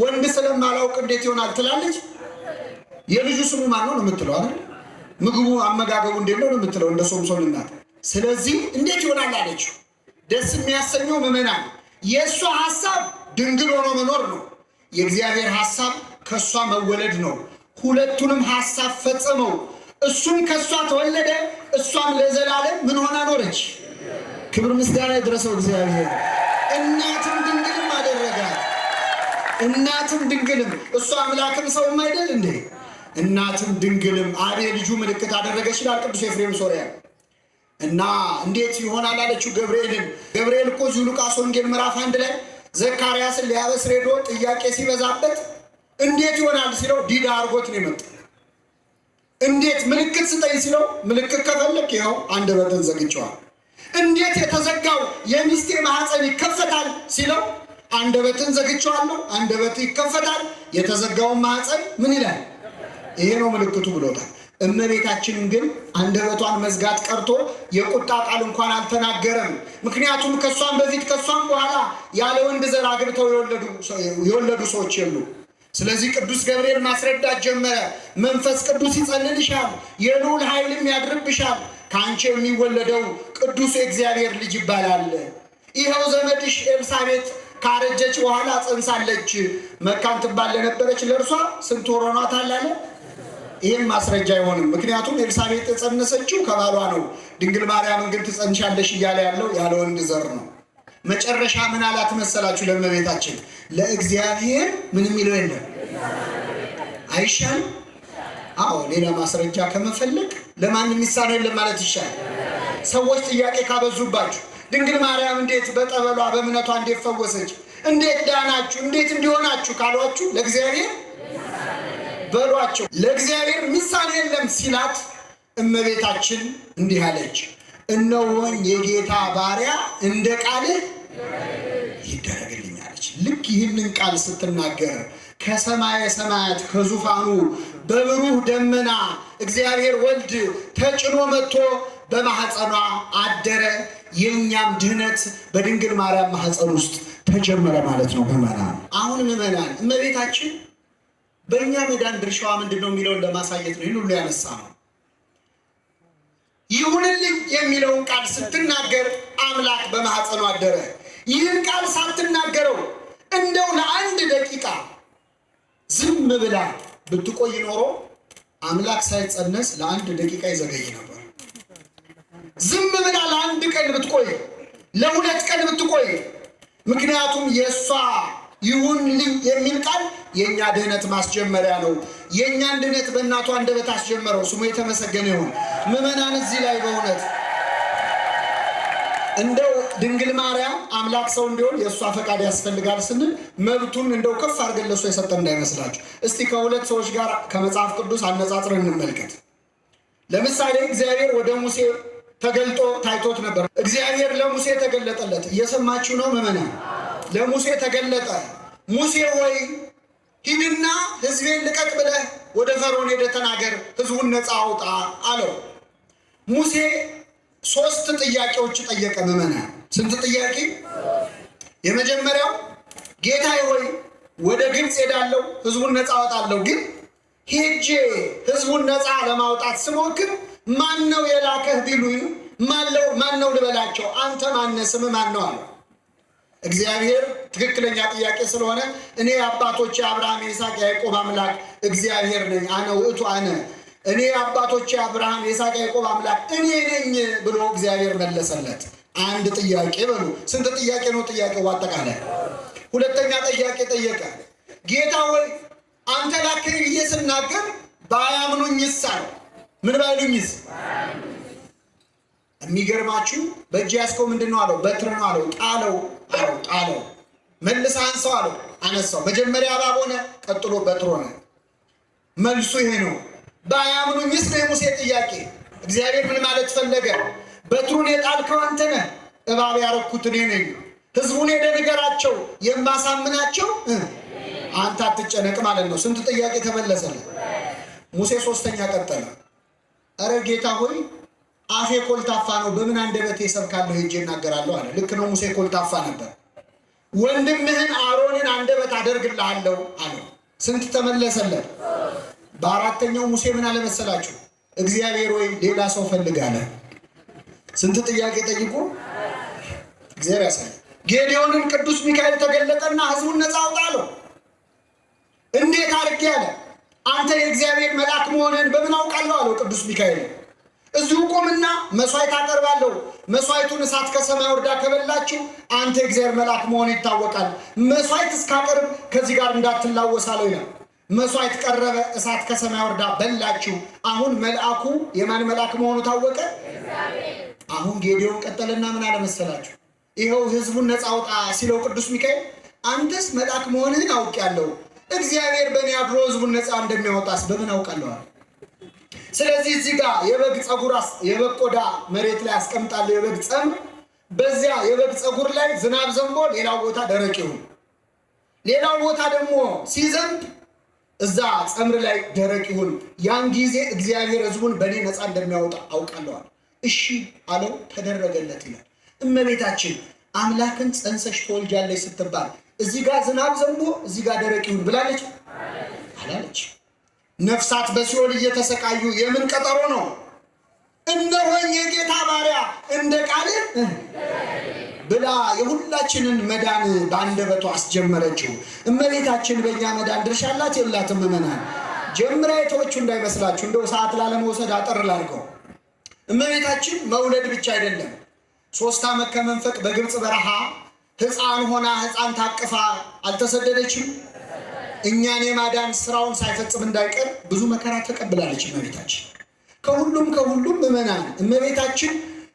ወንድ ስለማላውቅ እንዴት ይሆናል ትላለች? የልጁ ስሙ ማን ነው የምትለው አይደል? ምግቡ አመጋገቡ እንዴት ነው የምትለው እንደ ሶምሶን እናት። ስለዚህ እንዴት ይሆናል አለችው። ደስ የሚያሰኘው ምዕመናን የእሷ ሐሳብ ድንግል ሆኖ መኖር ነው። የእግዚአብሔር ሐሳብ ከእሷ መወለድ ነው። ሁለቱንም ሐሳብ ፈጸመው። እሱም ከእሷ ተወለደ፣ እሷም ለዘላለም ምን ሆና ኖረች? ክብር ምስጋና ይድረሰው እግዚአብሔር። እናትም ድንግልም አደረጋት። እናትም ድንግልም፣ እሷ አምላክም ሰውም አይደል እንዴ? እናትም ድንግልም አብ የልጁ ምልክት አደረገች ይላል ቅዱስ ኤፍሬም ሶርያ። እና እንዴት ይሆናል አለችው ገብርኤልን። ገብርኤል እኮ እዚሁ ሉቃስ ወንጌል ምዕራፍ 1 ላይ ዘካርያስን ሊያበስር ሄዶ ጥያቄ ሲበዛበት እንዴት ይሆናል ሲለው ዲዳ አድርጎት ነው የመጣው። እንዴት ምልክት ስጠኝ ሲለው ምልክት ከፈለክ ይኸው አንደበትን ዘግቼዋለሁ። እንዴት የተዘጋው የሚስቴ ማኅፀን ይከፈታል ሲለው አንደበትን ዘግቼዋለሁ፣ አንደበት ይከፈታል፣ የተዘጋውን ማኅፀን ምን ይላል? ይሄ ነው ምልክቱ ብሎታል። እመቤታችንን ግን አንደበቷን መዝጋት ቀርቶ የቁጣ ቃል እንኳን አልተናገረም። ምክንያቱም ከሷም በፊት ከሷም በኋላ ያለ ወንድ ዘር አግብተው የወለዱ ሰዎች የሉ። ስለዚህ ቅዱስ ገብርኤል ማስረዳት ጀመረ። መንፈስ ቅዱስ ይጸልልሻል፣ የልዑል ኃይልም ያድርብሻል፣ ከአንቺ የሚወለደው ቅዱስ የእግዚአብሔር ልጅ ይባላል። ይኸው ዘመድሽ ኤልሳቤጥ ካረጀች በኋላ ጸንሳለች። መካን ትባል ለነበረች ለእርሷ ስንት ወር ሆኗታል አለ። ይህም ማስረጃ አይሆንም። ምክንያቱም ኤልሳቤጥ የጸነሰችው ከባሏ ነው። ድንግል ማርያምን ግን ትጸንሻለሽ እያለ ያለው ያለ ወንድ ዘር ነው። መጨረሻ ምን አላት መሰላችሁ? ለእመቤታችን ለእግዚአብሔር ምን የሚለው የለም አይሻልም? አዎ፣ ሌላ ማስረጃ ከመፈለግ ለማንም የሚሳነው የለም ማለት ይሻላል። ሰዎች ጥያቄ ካበዙባችሁ ድንግል ማርያም እንዴት በጠበሏ በእምነቷ እንዴት ፈወሰች፣ እንዴት ዳናችሁ፣ እንዴት እንዲሆናችሁ ካሏችሁ ለእግዚአብሔር በሏቸው። ለእግዚአብሔር ሚሳን የለም ሲላት እመቤታችን እንዲህ አለች፣ እነሆኝ የጌታ ባሪያ እንደ ቃልህ ይደረግልኛለች። ልክ ይህንን ቃል ስትናገር ከሰማየ ሰማያት ከዙፋኑ በብሩህ ደመና እግዚአብሔር ወልድ ተጭኖ መጥቶ በማኅፀኗ አደረ። የእኛም ድህነት በድንግል ማርያም ማኅፀን ውስጥ ተጀመረ ማለት ነው። ምዕመናን፣ አሁን ምዕመናን እመቤታችን በእኛ መዳን ድርሻዋ ምንድን ነው የሚለውን ለማሳየት ነው ይህን ሁሉ ያነሳ ነው። ይሁንልኝ የሚለውን ቃል ስትናገር አምላክ በማኅፀኗ አደረ። ይህን ቃል ሳትናገረው እንደው ለአንድ ደቂቃ ዝም ብላ ብትቆይ ኖሮ አምላክ ሳይጸነስ ለአንድ ደቂቃ ይዘገይ ነበር። ዝም ብላ ለአንድ ቀን ብትቆይ፣ ለሁለት ቀን ብትቆይ፣ ምክንያቱም የእሷ ይሁንልኝ የሚል ቃል የእኛ ድህነት ማስጀመሪያ ነው። የእኛን ድህነት በእናቷ አንደበት አስጀመረው። ስሙ የተመሰገነ ይሁን። ምዕመናን፣ እዚህ ላይ በእውነት እንደው ድንግል ማርያም አምላክ ሰው እንዲሆን የእሷ ፈቃድ ያስፈልጋል ስንል መብቱን እንደው ከፍ አድርገን ለእሷ የሰጠን እንዳይመስላችሁ። እስቲ ከሁለት ሰዎች ጋር ከመጽሐፍ ቅዱስ አነጻጽረን እንመልከት። ለምሳሌ እግዚአብሔር ወደ ሙሴ ተገልጦ ታይቶት ነበር። እግዚአብሔር ለሙሴ ተገለጠለት። እየሰማችሁ ነው ምዕመናን? ለሙሴ ተገለጠ። ሙሴ ሆይ ሂድና ሕዝቤን ልቀቅ ብለህ ወደ ፈርዖን ሄደህ ተናገር፣ ሕዝቡን ነፃ አውጣ አለው። ሙሴ 3 ጥያቄዎች ጠየቀ። ምዕመናን፣ ስንት ጥያቄ? የመጀመሪያው ጌታዬ ሆይ ወደ ግብፅ ሄዳለሁ፣ ሕዝቡን ነፃ አወጣለሁ፣ ግን ሄጄ ሕዝቡን ነፃ ለማውጣት ስሞክር ማን ነው የላከህ ቢሉኝ ማን ነው ልበላቸው? አንተ ማነህ? ስምህ ማን ነው አለው። እግዚአብሔር ትክክለኛ ጥያቄ ስለሆነ እኔ አባቶቼ አብርሃም፣ ይስሐቅ፣ ያዕቆብ አምላክ እግዚአብሔር ነኝ፣ አነ ውእቱ አነ፣ እኔ አባቶቼ አብርሃም፣ ይስሐቅ፣ ያዕቆብ አምላክ እኔ ነኝ ብሎ እግዚአብሔር መለሰለት። አንድ ጥያቄ በሉ። ስንት ጥያቄ ነው ጥያቄው አጠቃላይ? ሁለተኛ ጥያቄ ጠየቀ። ጌታ ሆይ አንተ ላከኝ ብዬ ስናገር ባያምኑኝ ይሳል፣ ምን ባይሉኝስ? የሚገርማችሁ በእጅ ያዝከው ምንድን ነው አለው? በትር ነው አለው። ጣለው። መልስ አንሳው አለው። አነሳው። መጀመሪያ እባብ ሆነ፣ ቀጥሎ በትር ሆነ። መልሱ ይሄ ነው። ባያምኑኝስ ነው የሙሴ ጥያቄ። እግዚአብሔር ምን ማለት ፈለገ? በትሩን የጣልከው አንተ ነህ፣ እባብ ያረኩት እኔ ነኝ። ህዝቡን ሄደህ ንገራቸው፣ የማሳምናቸው አንተ አትጨነቅ ማለት ነው። ስንት ጥያቄ ተመለሰለት። ሙሴ ሶስተኛ ቀጠለ። እረ ጌታ ሆይ አፌ ኮልታፋ ነው፣ በምን አንደበቴ እሰብካለሁ ሄጄ እናገራለሁ አለ። ልክ ነው፣ ሙሴ ኮልታፋ ነበር። ወንድምህን አሮንን አንደበት አደርግልሃለሁ አለው። ስንት ተመለሰለት? በአራተኛው ሙሴ ምን አለ መሰላችሁ? እግዚአብሔር ወይ ሌላ ሰው ፈልግ አለ። ስንት ጥያቄ ጠይቆ እግዚአብሔር ያሳይ። ጌዴዎንን ቅዱስ ሚካኤል ተገለጠና ህዝቡን ነፃ አውጣ አለው። እንዴት አድርጌ አለ። አንተ የእግዚአብሔር መልአክ መሆንህን በምን አውቃለሁ አለው ቅዱስ ሚካኤል። እዚሁ ቆምና መስዋዕት አቀርባለሁ፣ መስዋዕቱን እሳት ከሰማይ ወርዳ ከበላችሁ አንተ የእግዚአብሔር መልአክ መሆን ይታወቃል። መስዋዕት እስካቀርብ ከዚህ ጋር እንዳትላወሳለሁ ይላል። መስዋዕት ቀረበ፣ እሳት ከሰማይ ወርዳ በላችሁ። አሁን መልአኩ የማን መልአክ መሆኑ ታወቀ? አሁን ጌዴዎን ቀጠለና ምን አለ መሰላችሁ? ይኸው ህዝቡን ነፃ አውጣ ሲለው ቅዱስ ሚካኤል አንተስ መልአክ መሆንህን አውቄያለሁ፣ እግዚአብሔር በእኔ አድሮ ህዝቡን ነፃ እንደሚያወጣስ በምን አውቃለሁ? ስለዚህ እዚህ ጋር የበግ ፀጉር የበግ ቆዳ መሬት ላይ አስቀምጣለሁ፣ የበግ ጸምር። በዚያ የበግ ፀጉር ላይ ዝናብ ዘንቦ ሌላው ቦታ ደረቅ ይሁን፣ ሌላው ቦታ ደግሞ ሲዘንብ እዛ ጸምር ላይ ደረቅ ይሁን። ያን ጊዜ እግዚአብሔር ህዝቡን በእኔ ነፃ እንደሚያወጣ አውቃለሁ። እሺ አለው፣ ተደረገለት ይላል። እመቤታችን አምላክን ጸንሰሽ ትወልጃለች ስትባል እዚህ ጋር ዝናብ ዘንቦ እዚህ ጋር ደረቅ ይሁን ብላለች አላለች? ነፍሳት በሲኦል እየተሰቃዩ የምን ቀጠሮ ነው? እነሆኝ የጌታ ባሪያ እንደ ቃልህ ብላ የሁላችንን መዳን በአንደበቷ አስጀመረችው። እመቤታችን በእኛ መዳን ድርሻ አላት የላትም? ምእመናን ጀምራ የተወቹ እንዳይመስላችሁ፣ እንደው ሰዓት ላለመውሰድ አጠር ላድርገው። እመቤታችን መውለድ ብቻ አይደለም። 3 ዓመት ከመንፈቅ በግብፅ በረሃ ሕፃን ሆና ሕፃን ታቅፋ አልተሰደደችም? እኛን የማዳን ስራውን ሳይፈጽም እንዳይቀር ብዙ መከራ ተቀብላለች እመቤታችን። ከሁሉም ምእመናን እመቤታችን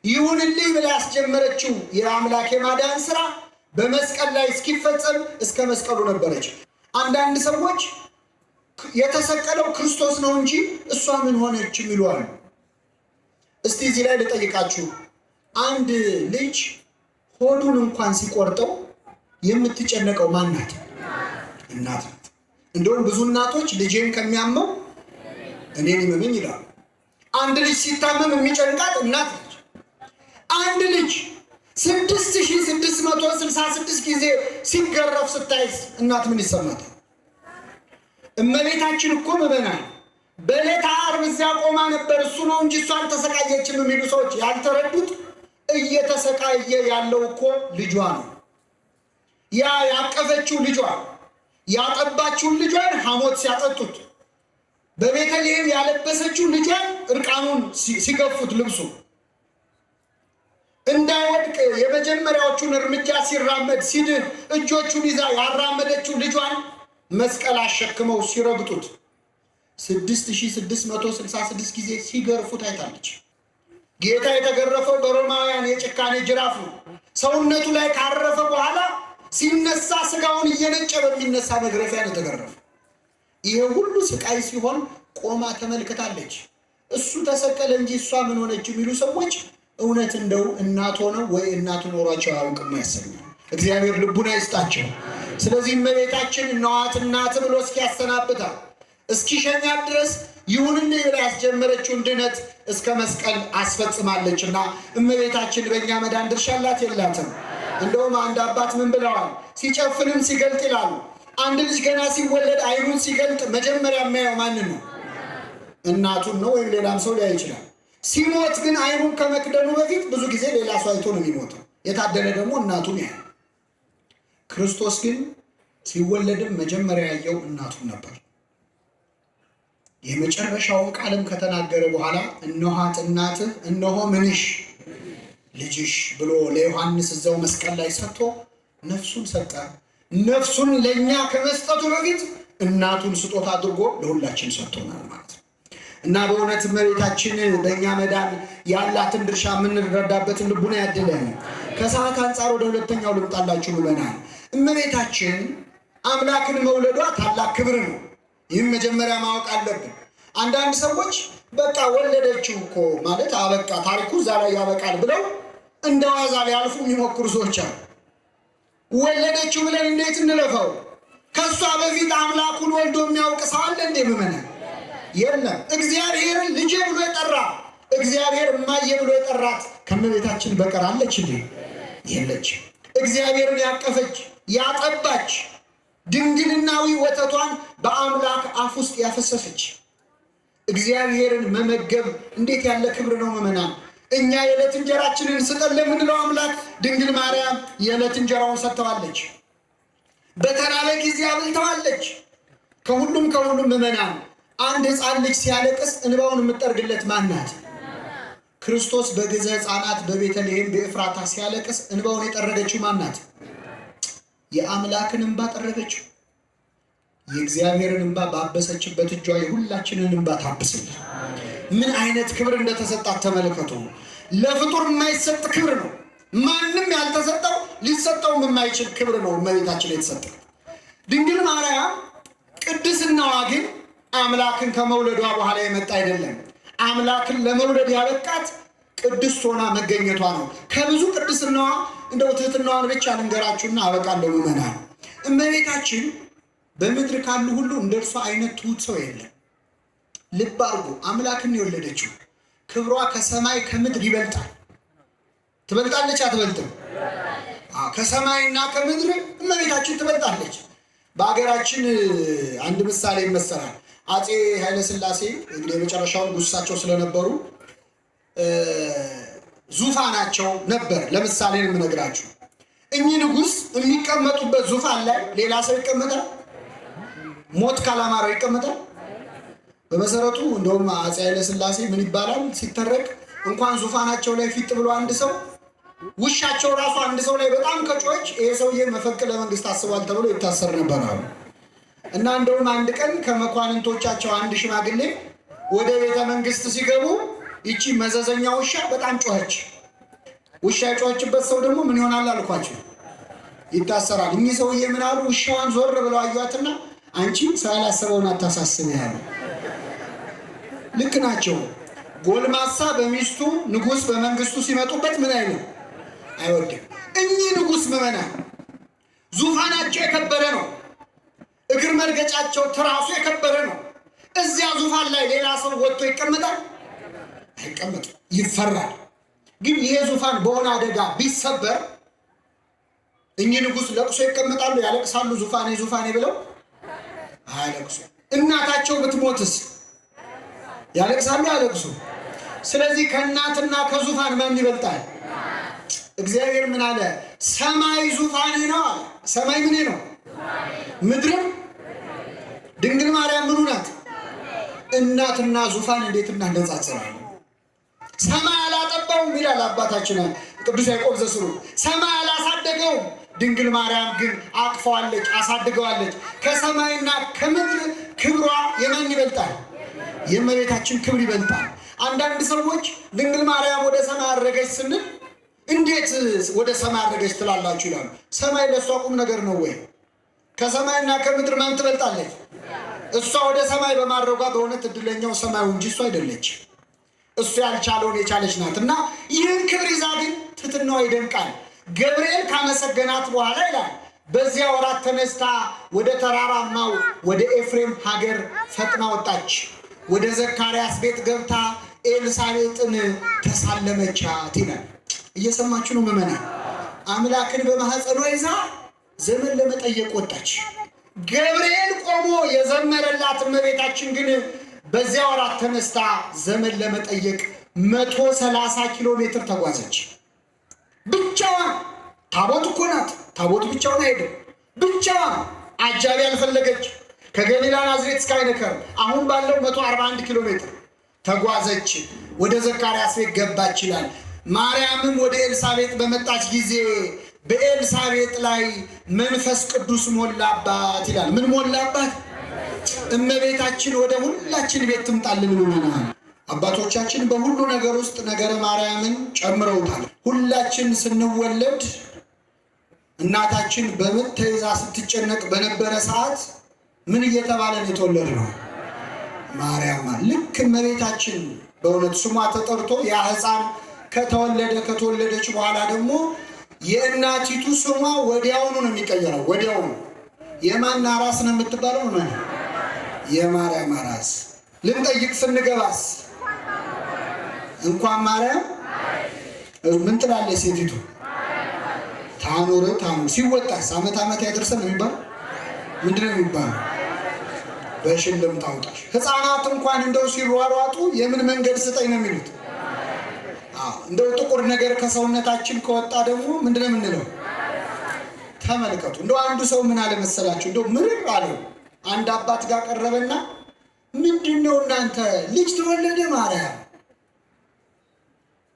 ይሁንልኝ ብላ ያስጀመረችው የአምላክ የማዳን ስራ በመስቀል ላይ እስኪፈጸም እስከ መስቀሉ ነበረች። አንዳንድ ሰዎች የተሰቀለው ክርስቶስ ነው እንጂ እሷ ምን ሆነች ይሏሉ። እስቲ እዚህ ላይ ልጠይቃችሁ። አንድ ልጅ ሆዱን እንኳን ሲቆርጠው የምትጨነቀው ማን ናት? እናት ናት። እንደውም ብዙ እናቶች ልጄን ከሚያመው እኔን ይመመኝ ይላሉ። አንድ ልጅ ሲታመም የሚጨንቃት እናት ነች። አንድ ልጅ 6666 ጊዜ ሲገረፍ ስታይስ እናት ምን ይሰማታል? እመቤታችን እኮ ምእመናን በዕለተ ዓርብ እዚያ ቆማ ነበር። እሱ ነው እንጂ እሷ አልተሰቃየችም የሚሉ ሰዎች ያልተረዱት እየተሰቃየ ያለው እኮ ልጇ ነው። ያ ያቀፈችው ልጇ ያጠባችውን ልጇን ሐሞት ሲያጠጡት፣ በቤተልሔም ያለበሰችው ልጇን እርቃኑን ሲገፉት ልብሱ እንዳይወድቅ የመጀመሪያዎቹን እርምጃ ሲራመድ ሲድህ እጆቹን ይዛ ያራመደችው ልጇን መስቀል አሸክመው ሲረግጡት 6666 ጊዜ ሲገርፉት አይታለች። ጌታ የተገረፈው በሮማውያን የጭካኔ ጅራፍ ነው። ሰውነቱ ላይ ካረፈ በኋላ ሲነሳ ስጋውን እየነጨ በሚነሳ መግረፊያ ነው የተገረፈው። ይሄ ሁሉ ስቃይ ሲሆን ቆማ ተመልክታለች። እሱ ተሰቀለ እንጂ እሷ ምን ሆነች የሚሉ ሰዎች እውነት እንደው እናት ሆነው ወይ እናቱ ኖሯቸው አያውቅም ያሰኛል። እግዚአብሔር ልቡና ይስጣቸው። ስለዚህ እመቤታችን እነኋት እናት ብሎ እስኪያሰናብታል እስኪሸኛት ድረስ ይሁንልኝ ብላ ያስጀመረችውን ድነት እስከ መስቀል አስፈጽማለችና እመቤታችን በእኛ መዳን ድርሻ አላት የላትም? እንደውም አንድ አባት ምን ብለዋል? ሲጨፍንም ሲገልጥ ይላሉ። አንድ ልጅ ገና ሲወለድ አይኑን ሲገልጥ መጀመሪያ የሚያየው ማንን ነው? እናቱን ነው፣ ወይም ሌላም ሰው ሊያይ ይችላል። ሲሞት ግን አይኑን ከመክደኑ በፊት ብዙ ጊዜ ሌላ ሰው አይቶ ነው የሚሞተው። የታደለ ደግሞ እናቱን ያያል። ክርስቶስ ግን ሲወለድም መጀመሪያ ያየው እናቱን ነበር። የመጨረሻውን ቃልም ከተናገረ በኋላ እነኋት እናትህ እነሆ ምንሽ ልጅሽ ብሎ ለዮሐንስ እዛው መስቀል ላይ ሰጥቶ ነፍሱን ሰጠ። ነፍሱን ለእኛ ከመስጠቱ በፊት እናቱን ስጦታ አድርጎ ለሁላችን ሰጥቶናል ማለት ነው። እና በእውነት እመቤታችን በእኛ መዳን ያላትን ድርሻ የምንረዳበትን ልቡና ያድለን። ከሰዓት አንጻር ወደ ሁለተኛው ልምጣላችሁ ምዕመናን። እመቤታችን አምላክን መውለዷ ታላቅ ክብር ነው። ይህም መጀመሪያ ማወቅ አለብን። አንዳንድ ሰዎች በቃ ወለደችው እኮ ማለት አበቃ ታሪኩ እዛ ላይ ያበቃል ብለው እንደ ዋዛ ሊያልፉ የሚሞክሩ ሰዎች አሉ። ወለደችው ብለን እንዴት እንለፈው? ከሷ በፊት አምላኩን ወልዶ የሚያውቅ ሰው አለ እንዴ ምዕመናን? የለም። እግዚአብሔርን ልጄ ብሎ የጠራ እግዚአብሔር እማዬ ብሎ የጠራት ከእመቤታችን በቀር አለች እንዴ? የለች። እግዚአብሔርን ያቀፈች ያጠባች ድንግልናዊ ወተቷን በአምላክ አፍ ውስጥ ያፈሰሰች እግዚአብሔርን መመገብ እንዴት ያለ ክብር ነው ምዕመናን! እኛ የዕለት እንጀራችንን ስጠን ለምንለው አምላክ ድንግል ማርያም የዕለት እንጀራውን ሰጥተዋለች። በተራበ ጊዜ አብልተዋለች። ከሁሉም ምዕመናን አንድ ሕፃን ልጅ ሲያለቅስ እንባውን የምትጠርግለት ማናት? ክርስቶስ በግዘ ሕፃናት በቤተልሔም በኤፍራታ ሲያለቅስ እንባውን የጠረገችው ማናት? የአምላክን እንባ ጠረገችው። የእግዚአብሔርን እንባ ባበሰችበት እጇ የሁላችንን እንባ ታብስልን። ምን አይነት ክብር እንደተሰጣት ተመልከቱ። ለፍጡር የማይሰጥ ክብር ነው። ማንም ያልተሰጠው ሊሰጠውም የማይችል ክብር ነው እመቤታችን የተሰጠው። ድንግል ማርያም ቅድስናዋ ግን አምላክን ከመውለዷ በኋላ የመጣ አይደለም። አምላክን ለመውለድ ያበቃት ቅድስት ሆና መገኘቷ ነው። ከብዙ ቅድስናዋ እንደው ትህትናዋን ብቻ ልንገራችሁና አበቃለሁ ምዕመናን። እመቤታችን በምድር ካሉ ሁሉ እንደርሷ አይነት ትሁት ሰው የለም። ልብ አድርጉ። አምላክን የወለደችው ክብሯ ከሰማይ ከምድር ይበልጣል። ትበልጣለች አትበልጥም? ከሰማይና ከምድር እመቤታችን ትበልጣለች። በሀገራችን አንድ ምሳሌ ይመሰላል። አፄ ኃይለ ሥላሴ እንግዲህ የመጨረሻውን ንጉሳቸው ስለነበሩ ዙፋናቸው ነበር። ለምሳሌ ነው የምነግራችሁ። እኚህ ንጉስ የሚቀመጡበት ዙፋን ላይ ሌላ ሰው ይቀመጣል? ሞት ካላማረው ይቀመጣል? በመሰረቱ እንደውም አፄ ኃይለ ሥላሴ ምን ይባላል ሲተረክ እንኳን ዙፋናቸው ላይ ፊት ብሎ አንድ ሰው ውሻቸው ራሱ አንድ ሰው ላይ በጣም ከጮች ይሄ ሰውዬ መፈንቅለ መንግስት አስቧል ተብሎ ይታሰር ነበር አሉ። እና እንደውም አንድ ቀን ከመኳንንቶቻቸው አንድ ሽማግሌ ወደ ቤተ መንግስት ሲገቡ ይቺ መዘዘኛ ውሻ በጣም ጮኸች። ውሻ የጮኸችበት ሰው ደግሞ ምን ይሆናል አልኳቸው? ይታሰራል። እኚህ ሰውዬ ምን አሉ? ውሻዋን ዞር ብለው አዩአትና አንቺ ሰው ያላሰበውን አታሳስቢ ያሉ። ልክ ናቸው። ጎልማሳ በሚስቱ ንጉስ በመንግስቱ ሲመጡበት ምን አይነት አይወድም። እኚህ ንጉስ ምዕመናን ዙፋናቸው የከበረ ነው። እግር መርገጫቸው ትራሱ የከበረ ነው። እዚያ ዙፋን ላይ ሌላ ሰው ወጥቶ ይቀመጣል? አይቀመጥም፣ ይፈራል። ግን ይሄ ዙፋን በሆነ አደጋ ቢሰበር እኚህ ንጉስ ለቅሶ ይቀመጣሉ? ያለቅሳሉ? ዙፋኔ ዙፋኔ ብለው አያለቅሱ። እናታቸው ብትሞትስ ያለቅሳሉ? አያለቅሱ። ስለዚህ ከእናትና ከዙፋን ማን ይበልጣል? እግዚአብሔር ምን አለ? ሰማይ ዙፋኔ ነው አለ። ሰማይ ምኔ ነው? ምድርም ድንግል ማርያም ምኑ ናት? እናትና ዙፋን እንዴት እናነጻጽራለን? ሰማይ አላጠባውም ይላል አባታችን ቅዱስ ያዕቆብ ዘስሩግ። ሰማይ አላሳደገውም፣ ድንግል ማርያም ግን አቅፈዋለች፣ አሳድገዋለች። ከሰማይና ከምድር ክብሯ የማን ይበልጣል? የእመቤታችን ክብር ይበልጣል። አንዳንድ ሰዎች ድንግል ማርያም ወደ ሰማይ አረገች ስንል እንዴት ወደ ሰማይ አረገች ትላላችሁ ይላሉ። ሰማይ ለእሷ ቁም ነገር ነው ወይ? ከሰማይና ከምድር ማን ትበልጣለች? እሷ ወደ ሰማይ በማድረጓ በእውነት እድለኛው ሰማዩ እንጂ እሷ አይደለች። እሱ ያልቻለውን የቻለች ናት። እና ይህን ክብር ይዛ ግን ትሕትናዋ ይደንቃል። ገብርኤል ካመሰገናት በኋላ ይላል በዚያ ወራት ተነስታ ወደ ተራራማው ወደ ኤፍሬም ሀገር ፈጥና ወጣች። ወደ ዘካርያስ ቤት ገብታ ኤልሳቤጥን ተሳለመቻት ይላል። እየሰማችሁ ነው ምዕመናን? አምላክን በማህፀኗ ይዛ ዘመን ለመጠየቅ ወጣች። ገብርኤል ቆሞ የዘመረላት እመቤታችን ግን በዚያ ወራት ተነስታ ዘመን ለመጠየቅ 130 ኪሎ ሜትር ተጓዘች። ብቻዋን። ታቦት እኮ ናት። ታቦት ብቻውን አይሄድም። ብቻዋን አጃቢ ያልፈለገች ከገሊላ ናዝሬት እስከ አይነከር አሁን ባለው 141 ኪሎ ሜትር ተጓዘች። ወደ ዘካርያስ ቤት ገባች ይላል። ማርያምም ወደ ኤልሳቤጥ በመጣች ጊዜ በኤልሳቤጥ ላይ መንፈስ ቅዱስ ሞላባት ይላል። ምን ሞላባት? እመቤታችን ወደ ሁላችን ቤት ትምጣልን። ምናምን አባቶቻችን በሁሉ ነገር ውስጥ ነገረ ማርያምን ጨምረውታል። ሁላችን ስንወለድ እናታችን በምጥ ተይዛ ስትጨነቅ በነበረ ሰዓት ምን እየተባለን የተወለድነው? ማርያም። ልክ እመቤታችን በእውነት ስሟ ተጠርቶ ያ ሕፃን ከተወለደች በኋላ ደግሞ የእናቲቱ ስሟ ወዲያውኑ ነው የሚቀየረው። ወዲያውኑ የማን አራስ ነው የምትባለው? ነው የማርያም አራስ። ልንጠይቅ ስንገባስ እንኳን ማርያም ምን ትላለች ሴቲቱ? ታኑር ታኑር። ሲወጣስ ዓመት ዓመት ያደርሰን ነው የሚባለው። ምንድን ነው የሚባለው? በሽልም ታውጣሽ። ሕፃናት እንኳን እንደው ሲሯሯጡ የምን መንገድ ስጠኝ ነው የሚሉት። እንደው ጥቁር ነገር ከሰውነታችን ከወጣ ደግሞ ምንድን ነው የምንለው? ተመልከቱ። እንደው አንዱ ሰው ምን አለ መሰላችሁ? እንደው ምርር አለው። አንድ አባት ጋር ቀረበና ምንድን ነው እናንተ ልጅ ተወለደ ማርያም፣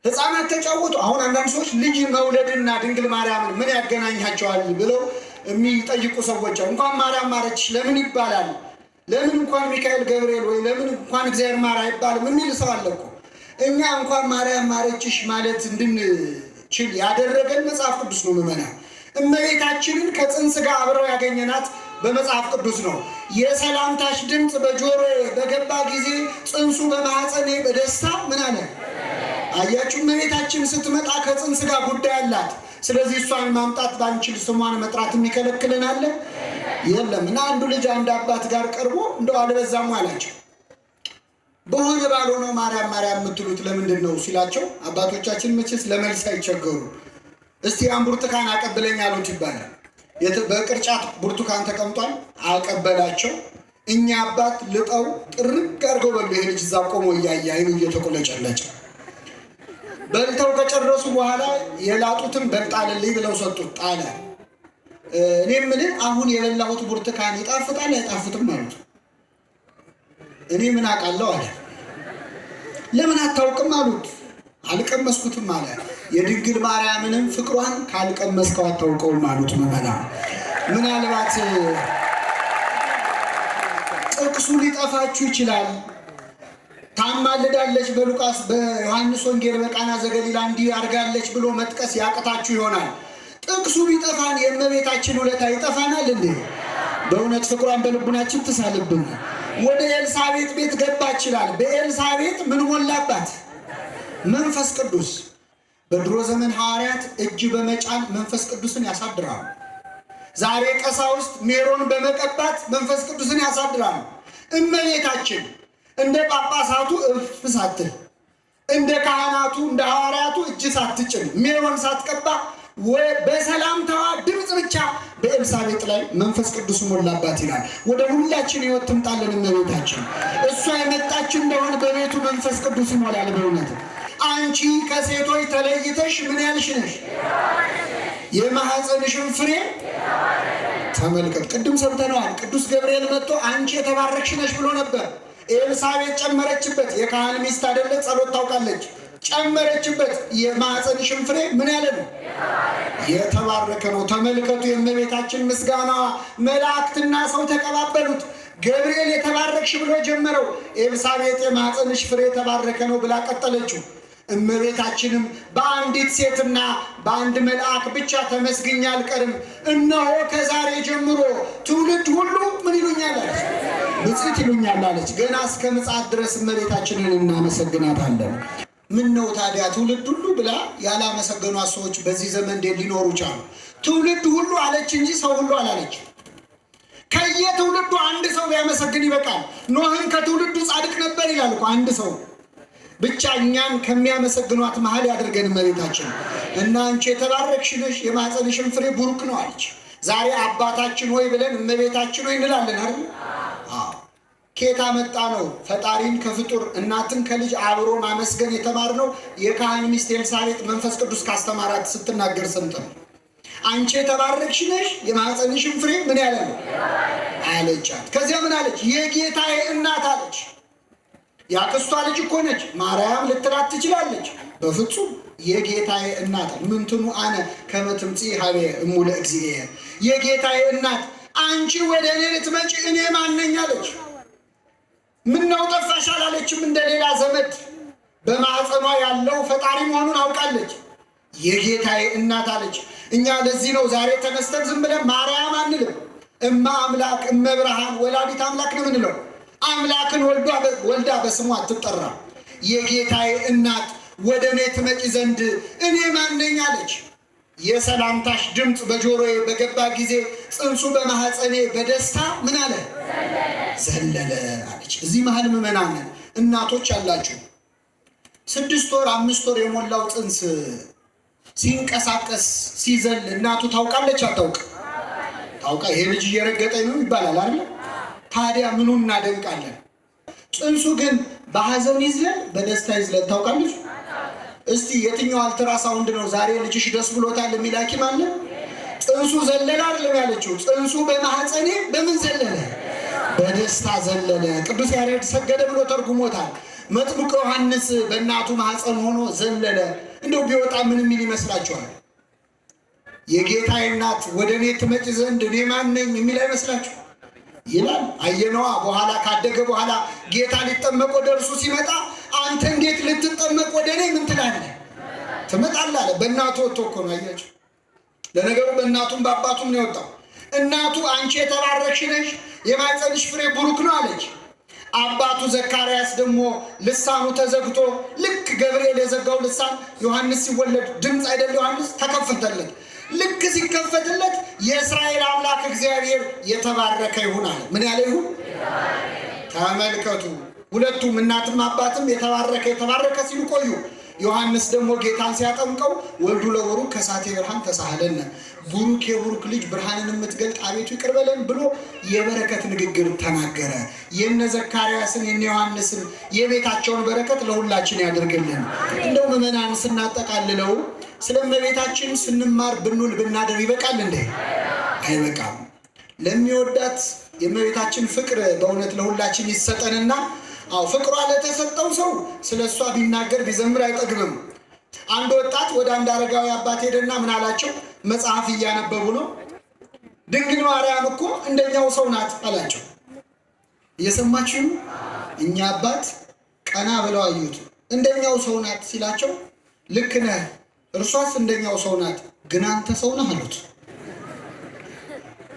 ሕፃናት ተጫወቱ። አሁን አንዳንድ ሰዎች ልጅ መውለድና ድንግል ማርያምን ምን ያገናኛቸዋል ብለው የሚጠይቁ ሰዎች እንኳን ማርያም ማረችሽ ለምን ይባላል? ለምን እንኳን ሚካኤል ገብርኤል ወይ ለምን እንኳን እግዚአብሔር ማር አይባልም የሚል ሰው አለ እኮ። እኛ እንኳን ማርያም ማረችሽ ማለት እንድንችል ያደረገን መጽሐፍ ቅዱስ ነው። ምዕመናን እመቤታችንን ከጽንስ ጋር አብረው ያገኘናት በመጽሐፍ ቅዱስ ነው። የሰላምታሽ ድምፅ በጆሮዬ በገባ ጊዜ ጽንሱ በማኅፀኔ በደስታ ምን አለ? አያችሁ፣ እመቤታችን ስትመጣ ከጽንስ ጋር ጉዳይ አላት። ስለዚህ እሷን ማምጣት ባንችል ስሟን መጥራት የሚከለክልን አለ? የለም። እና አንዱ ልጅ አንድ አባት ጋር ቀርቦ እንደው አልበዛም አላቸው። በሆነ ባልሆነው ማርያም ማርያም የምትሉት ለምንድን ነው ሲላቸው፣ አባቶቻችን መቼስ ለመልስ አይቸገሩ። እስቲ ያን ብርቱካን አቀብለኝ አሉት ይባላል። በቅርጫት ብርቱካን ተቀምጧል፣ አቀበላቸው። እኛ አባት ልጠው ጥርቅ አድርገው በሉ። ይሄ ልጅ እዛ ቆሞ እያየ አይኑ እየተቆለጨለጨ በልተው ከጨረሱ በኋላ የላጡትን በልጣልልኝ ብለው ሰጡት። ጣለ። እኔ የምልህ አሁን የበላሁት ብርቱካን ይጣፍጣል አይጣፍጥም አሉት። እኔ ምን አውቃለሁ አለ። ለምን አታውቅም አሉት። አልቀመስኩትም አለ። የድንግል ማርያምንም ፍቅሯን ካልቀመስከው አታውቀውም አሉት። ምናልባት ጥቅሱ ሊጠፋችሁ ይችላል። ታማልዳለች በሉቃስ በዮሐንስ ወንጌል በቃና ዘገሊላ እንዲህ አድርጋለች ብሎ መጥቀስ ያቅታችሁ ይሆናል። ጥቅሱ ቢጠፋን የእመቤታችን ውለታ ይጠፋናል እንዴ? በእውነት ፍቅሯን በልቡናችን ትሳልብን። ወደ ኤልሳቤጥ ቤት ገባች ይላል። በኤልሳቤጥ ምን ሞላባት? መንፈስ ቅዱስ። በድሮ ዘመን ሐዋርያት እጅ በመጫን መንፈስ ቅዱስን ያሳድራሉ። ዛሬ ቀሳውስት ሜሮን በመቀባት መንፈስ ቅዱስን ያሳድራሉ። እመቤታችን እንደ ጳጳሳቱ እፍ ሳትል፣ እንደ ካህናቱ እንደ ሐዋርያቱ እጅ ሳትጭን፣ ሜሮን ሳትቀባ በሰላምታዋ ድምፅ ብቻ በኤልሳቤጥ ላይ መንፈስ ቅዱስ ሞላባት ይላል። ወደ ሁላችን ሕይወት ትምጣለን እመቤታችን። እሷ የመጣች እንደሆነ በቤቱ መንፈስ ቅዱስ ይሞላል። በእውነት አንቺ ከሴቶች ተለይተሽ ምን ያልሽ ነሽ? የማኅፀንሽን ፍሬ ተመልከት። ቅድም ሰምተነዋል። ቅዱስ ገብርኤል መጥቶ አንቺ የተባረክሽ ነሽ ብሎ ነበር። ኤልሳቤጥ ጨመረችበት። የካህን ሚስት አይደለ? ጸሎት ታውቃለች። ጨመረችበት። የማኅፀንሽን ፍሬ ምን ያለ ነው? የተባረከ ነው። ተመልከቱ የእመቤታችን ምስጋናዋ። መላእክትና ሰው ተቀባበሉት። ገብርኤል የተባረክሽ ብሎ ጀመረው። ኤልሳቤጥ የማኅፀንሽ ፍሬ የተባረከ ነው ብላ ቀጠለችው። እመቤታችንም በአንዲት ሴትና በአንድ መልአክ ብቻ ተመስግኜ አልቀርም፣ እነሆ ከዛሬ ጀምሮ ትውልድ ሁሉ ምን ይሉኛል አለች? ብፅዕት ይሉኛል አለች። ገና እስከ ምጽአት ድረስ እመቤታችንን እናመሰግናታለን። ምን ነው ታዲያ ትውልድ ሁሉ ብላ ያላመሰገኗት ሰዎች በዚህ ዘመን እንዴት ሊኖሩ ቻሉ? ትውልድ ሁሉ አለች እንጂ ሰው ሁሉ አላለች። ከየትውልዱ አንድ ሰው ቢያመሰግን ይበቃል። ኖህን ከትውልዱ ጻድቅ ነበር ይላል እኮ አንድ ሰው ብቻ። እኛን ከሚያመሰግኗት መሀል ያደርገን እመቤታችን። እና አንቺ የተባረክሽ ነሽ፣ የማኅፀንሽን ፍሬ ቡሩክ ነው አለች። ዛሬ አባታችን ሆይ ብለን እመቤታችን ሆይ እንላለን አይደል? ኬታ መጣ ነው ፈጣሪን ከፍጡር እናትን ከልጅ አብሮ ማመስገን የተማርነው የካህን ሚስት ኤልሳቤጥ መንፈስ ቅዱስ ካስተማራት ስትናገር ሰምተን። አንቺ የተባረክሽ ነሽ፣ የማኅፀንሽን ፍሬ ምን ያለ ነው አለቻት። ከዚያ ምን አለች? የጌታዬ እናት አለች። ያክስቷ ልጅ እኮ ነች። ማርያም ልትላት ትችላለች። በፍጹም የጌታዬ እናት ምንትኑ አነ ከመ ትምጽእ ሀቤ እሙ ለእግዚእየ። የጌታዬ እናት አንቺ ወደ እኔ ልትመጪ እኔ ማን ነኝ አለች። ምነው ጠፋሽ አላለችም። እንደሌላ ዘመድ በማኅፀኗ ያለው ፈጣሪ መሆኑን አውቃለች። የጌታዬ እናት አለች። እኛ ለዚህ ነው ዛሬ ተነስተን ዝም ብለን ማርያም አንልም። እማ አምላክ እመብርሃን ወላዲት አምላክ ነው የምንለው። አምላክን ወልዳ በስሙ አትጠራም። የጌታዬ እናት ወደ እኔ ትመጪ ዘንድ እኔ ማን ነኝ አለች። የሰላምታሽ ድምፅ በጆሮዬ በገባ ጊዜ ጽንሱ በማኅፀኔ በደስታ ምን አለ? ዘለለ አለች። እዚህ መሃል ምዕመናን እናቶች አላችሁ። 6 ወር 5 ወር የሞላው ጽንስ ሲንቀሳቀስ ሲዘል እናቱ ታውቃለች አታውቅ? ታውቃ። ይሄ ልጅ እየረገጠኝ ነው ይባላል አይደል? ታዲያ ምኑን እናደንቃለን? ጽንሱ ግን በሐዘን ይዝለል በደስታ ይዝለል ታውቃለች? እስቲ የትኛው አልትራሳውንድ ነው ዛሬ ልጅሽ ደስ ብሎታል የሚል ሐኪም አለ? ጽንሱ ዘለለ አይደለም ያለችው። ጽንሱ በማኅፀኔ በምን ዘለለ? በደስታ ዘለለ። ቅዱስ ያሬድ ሰገደ ብሎ ተርጉሞታል። መጥምቁ ዮሐንስ በእናቱ ማኅፀን ሆኖ ዘለለ። እንደው ቢወጣ ምን የሚል ይመስላችኋል? የጌታዬ እናት ወደ እኔ ትመጪ ዘንድ እኔ ማን ነኝ የሚል አይመስላችሁ? ይላል። አየነዋ። በኋላ ካደገ በኋላ ጌታ ሊጠመቅ ወደ እርሱ ሲመጣ አንተ እንዴት ልትጠመቅ ወደ እኔ ምን ትላለህ? ትመጣለህ አለ። በእናቱ ወጥቶ እኮ ነው። አያችሁ። ለነገሩ በእናቱም በአባቱም ነው የወጣው። እናቱ አንቺ የተባረክሽ ነሽ፣ የማኅፀንሽ ፍሬ ቡሩክ ነው አለች። አባቱ ዘካርያስ ደግሞ ልሳኑ ተዘግቶ ልክ ገብርኤል የዘጋው ልሳን ዮሐንስ ሲወለድ ድምፅ አይደል ዮሐንስ ተከፈተለት። ልክ ሲከፈትለት የእስራኤል አምላክ እግዚአብሔር የተባረከ ይሁን አለ። ምን ያለ ይሁን? ተመልከቱ። ሁለቱም እናትም አባትም የተባረከ ሲሉ ቆዩ። ዮሐንስ ደግሞ ጌታን ሲያጠምቀው ወልዱ ለቡሩክ ከሳቴ ብርሃን ተሳሃለነ፣ ቡሩክ የቡሩክ ልጅ ብርሃንን የምትገልጥ አቤቱ ይቅር በለን ብሎ የበረከት ንግግር ተናገረ። የነ ዘካርያስን የነ ዮሐንስን የቤታቸውን በረከት ለሁላችን ያደርግልን። እንደው ምዕመናን ስናጠቃልለው ስለ እመቤታችን ስንማር ብንውል ብናደር ይበቃል እንዴ? አይበቃም። ለሚወዳት የእመቤታችን ፍቅር በእውነት ለሁላችን ይሰጠንና ፍቅሯ ለተሰጠው ሰው ስለ እሷ ቢናገር ቢዘምር አይጠግብም። አንድ ወጣት ወደ አንድ አረጋዊ አባት ሄደና ምን አላቸው? መጽሐፍ እያነበቡ ነው። ድንግል ማርያም እኮ እንደኛው ሰው ናት አላቸው። እየሰማችሁ? እኛ አባት ቀና ብለው አዩት። እንደኛው ሰው ናት ሲላቸው ልክ ነህ፣ እርሷስ እንደኛው ሰው ናት፣ ግን አንተ ሰው ነህ አሉት።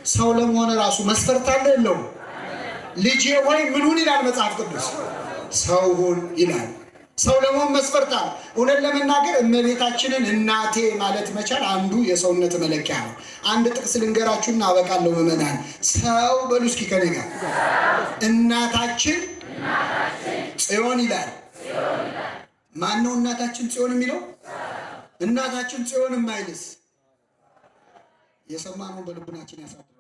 ሰው ለመሆን ራሱ መስፈርት አለ የለውም? ልጄ ወይ ምኑን ይላል መጽሐፍ ቅዱስ? ሰው ሁን ይላል። ሰው ለመሆን መስፈርት አለ። እውነት ለመናገር እመቤታችንን እናቴ ማለት መቻል አንዱ የሰውነት መለኪያ ነው። አንድ ጥቅስ ልንገራችሁና አበቃለሁ። ምዕመናን ሰው በሉ እስኪ ከኔ ጋር እናታችን ጽዮን ይላል። ማን ነው እናታችን ጽዮን የሚለው? እናታችን ጽዮን የማይልስ የሰማነውን በልቡናችን ያሳድር።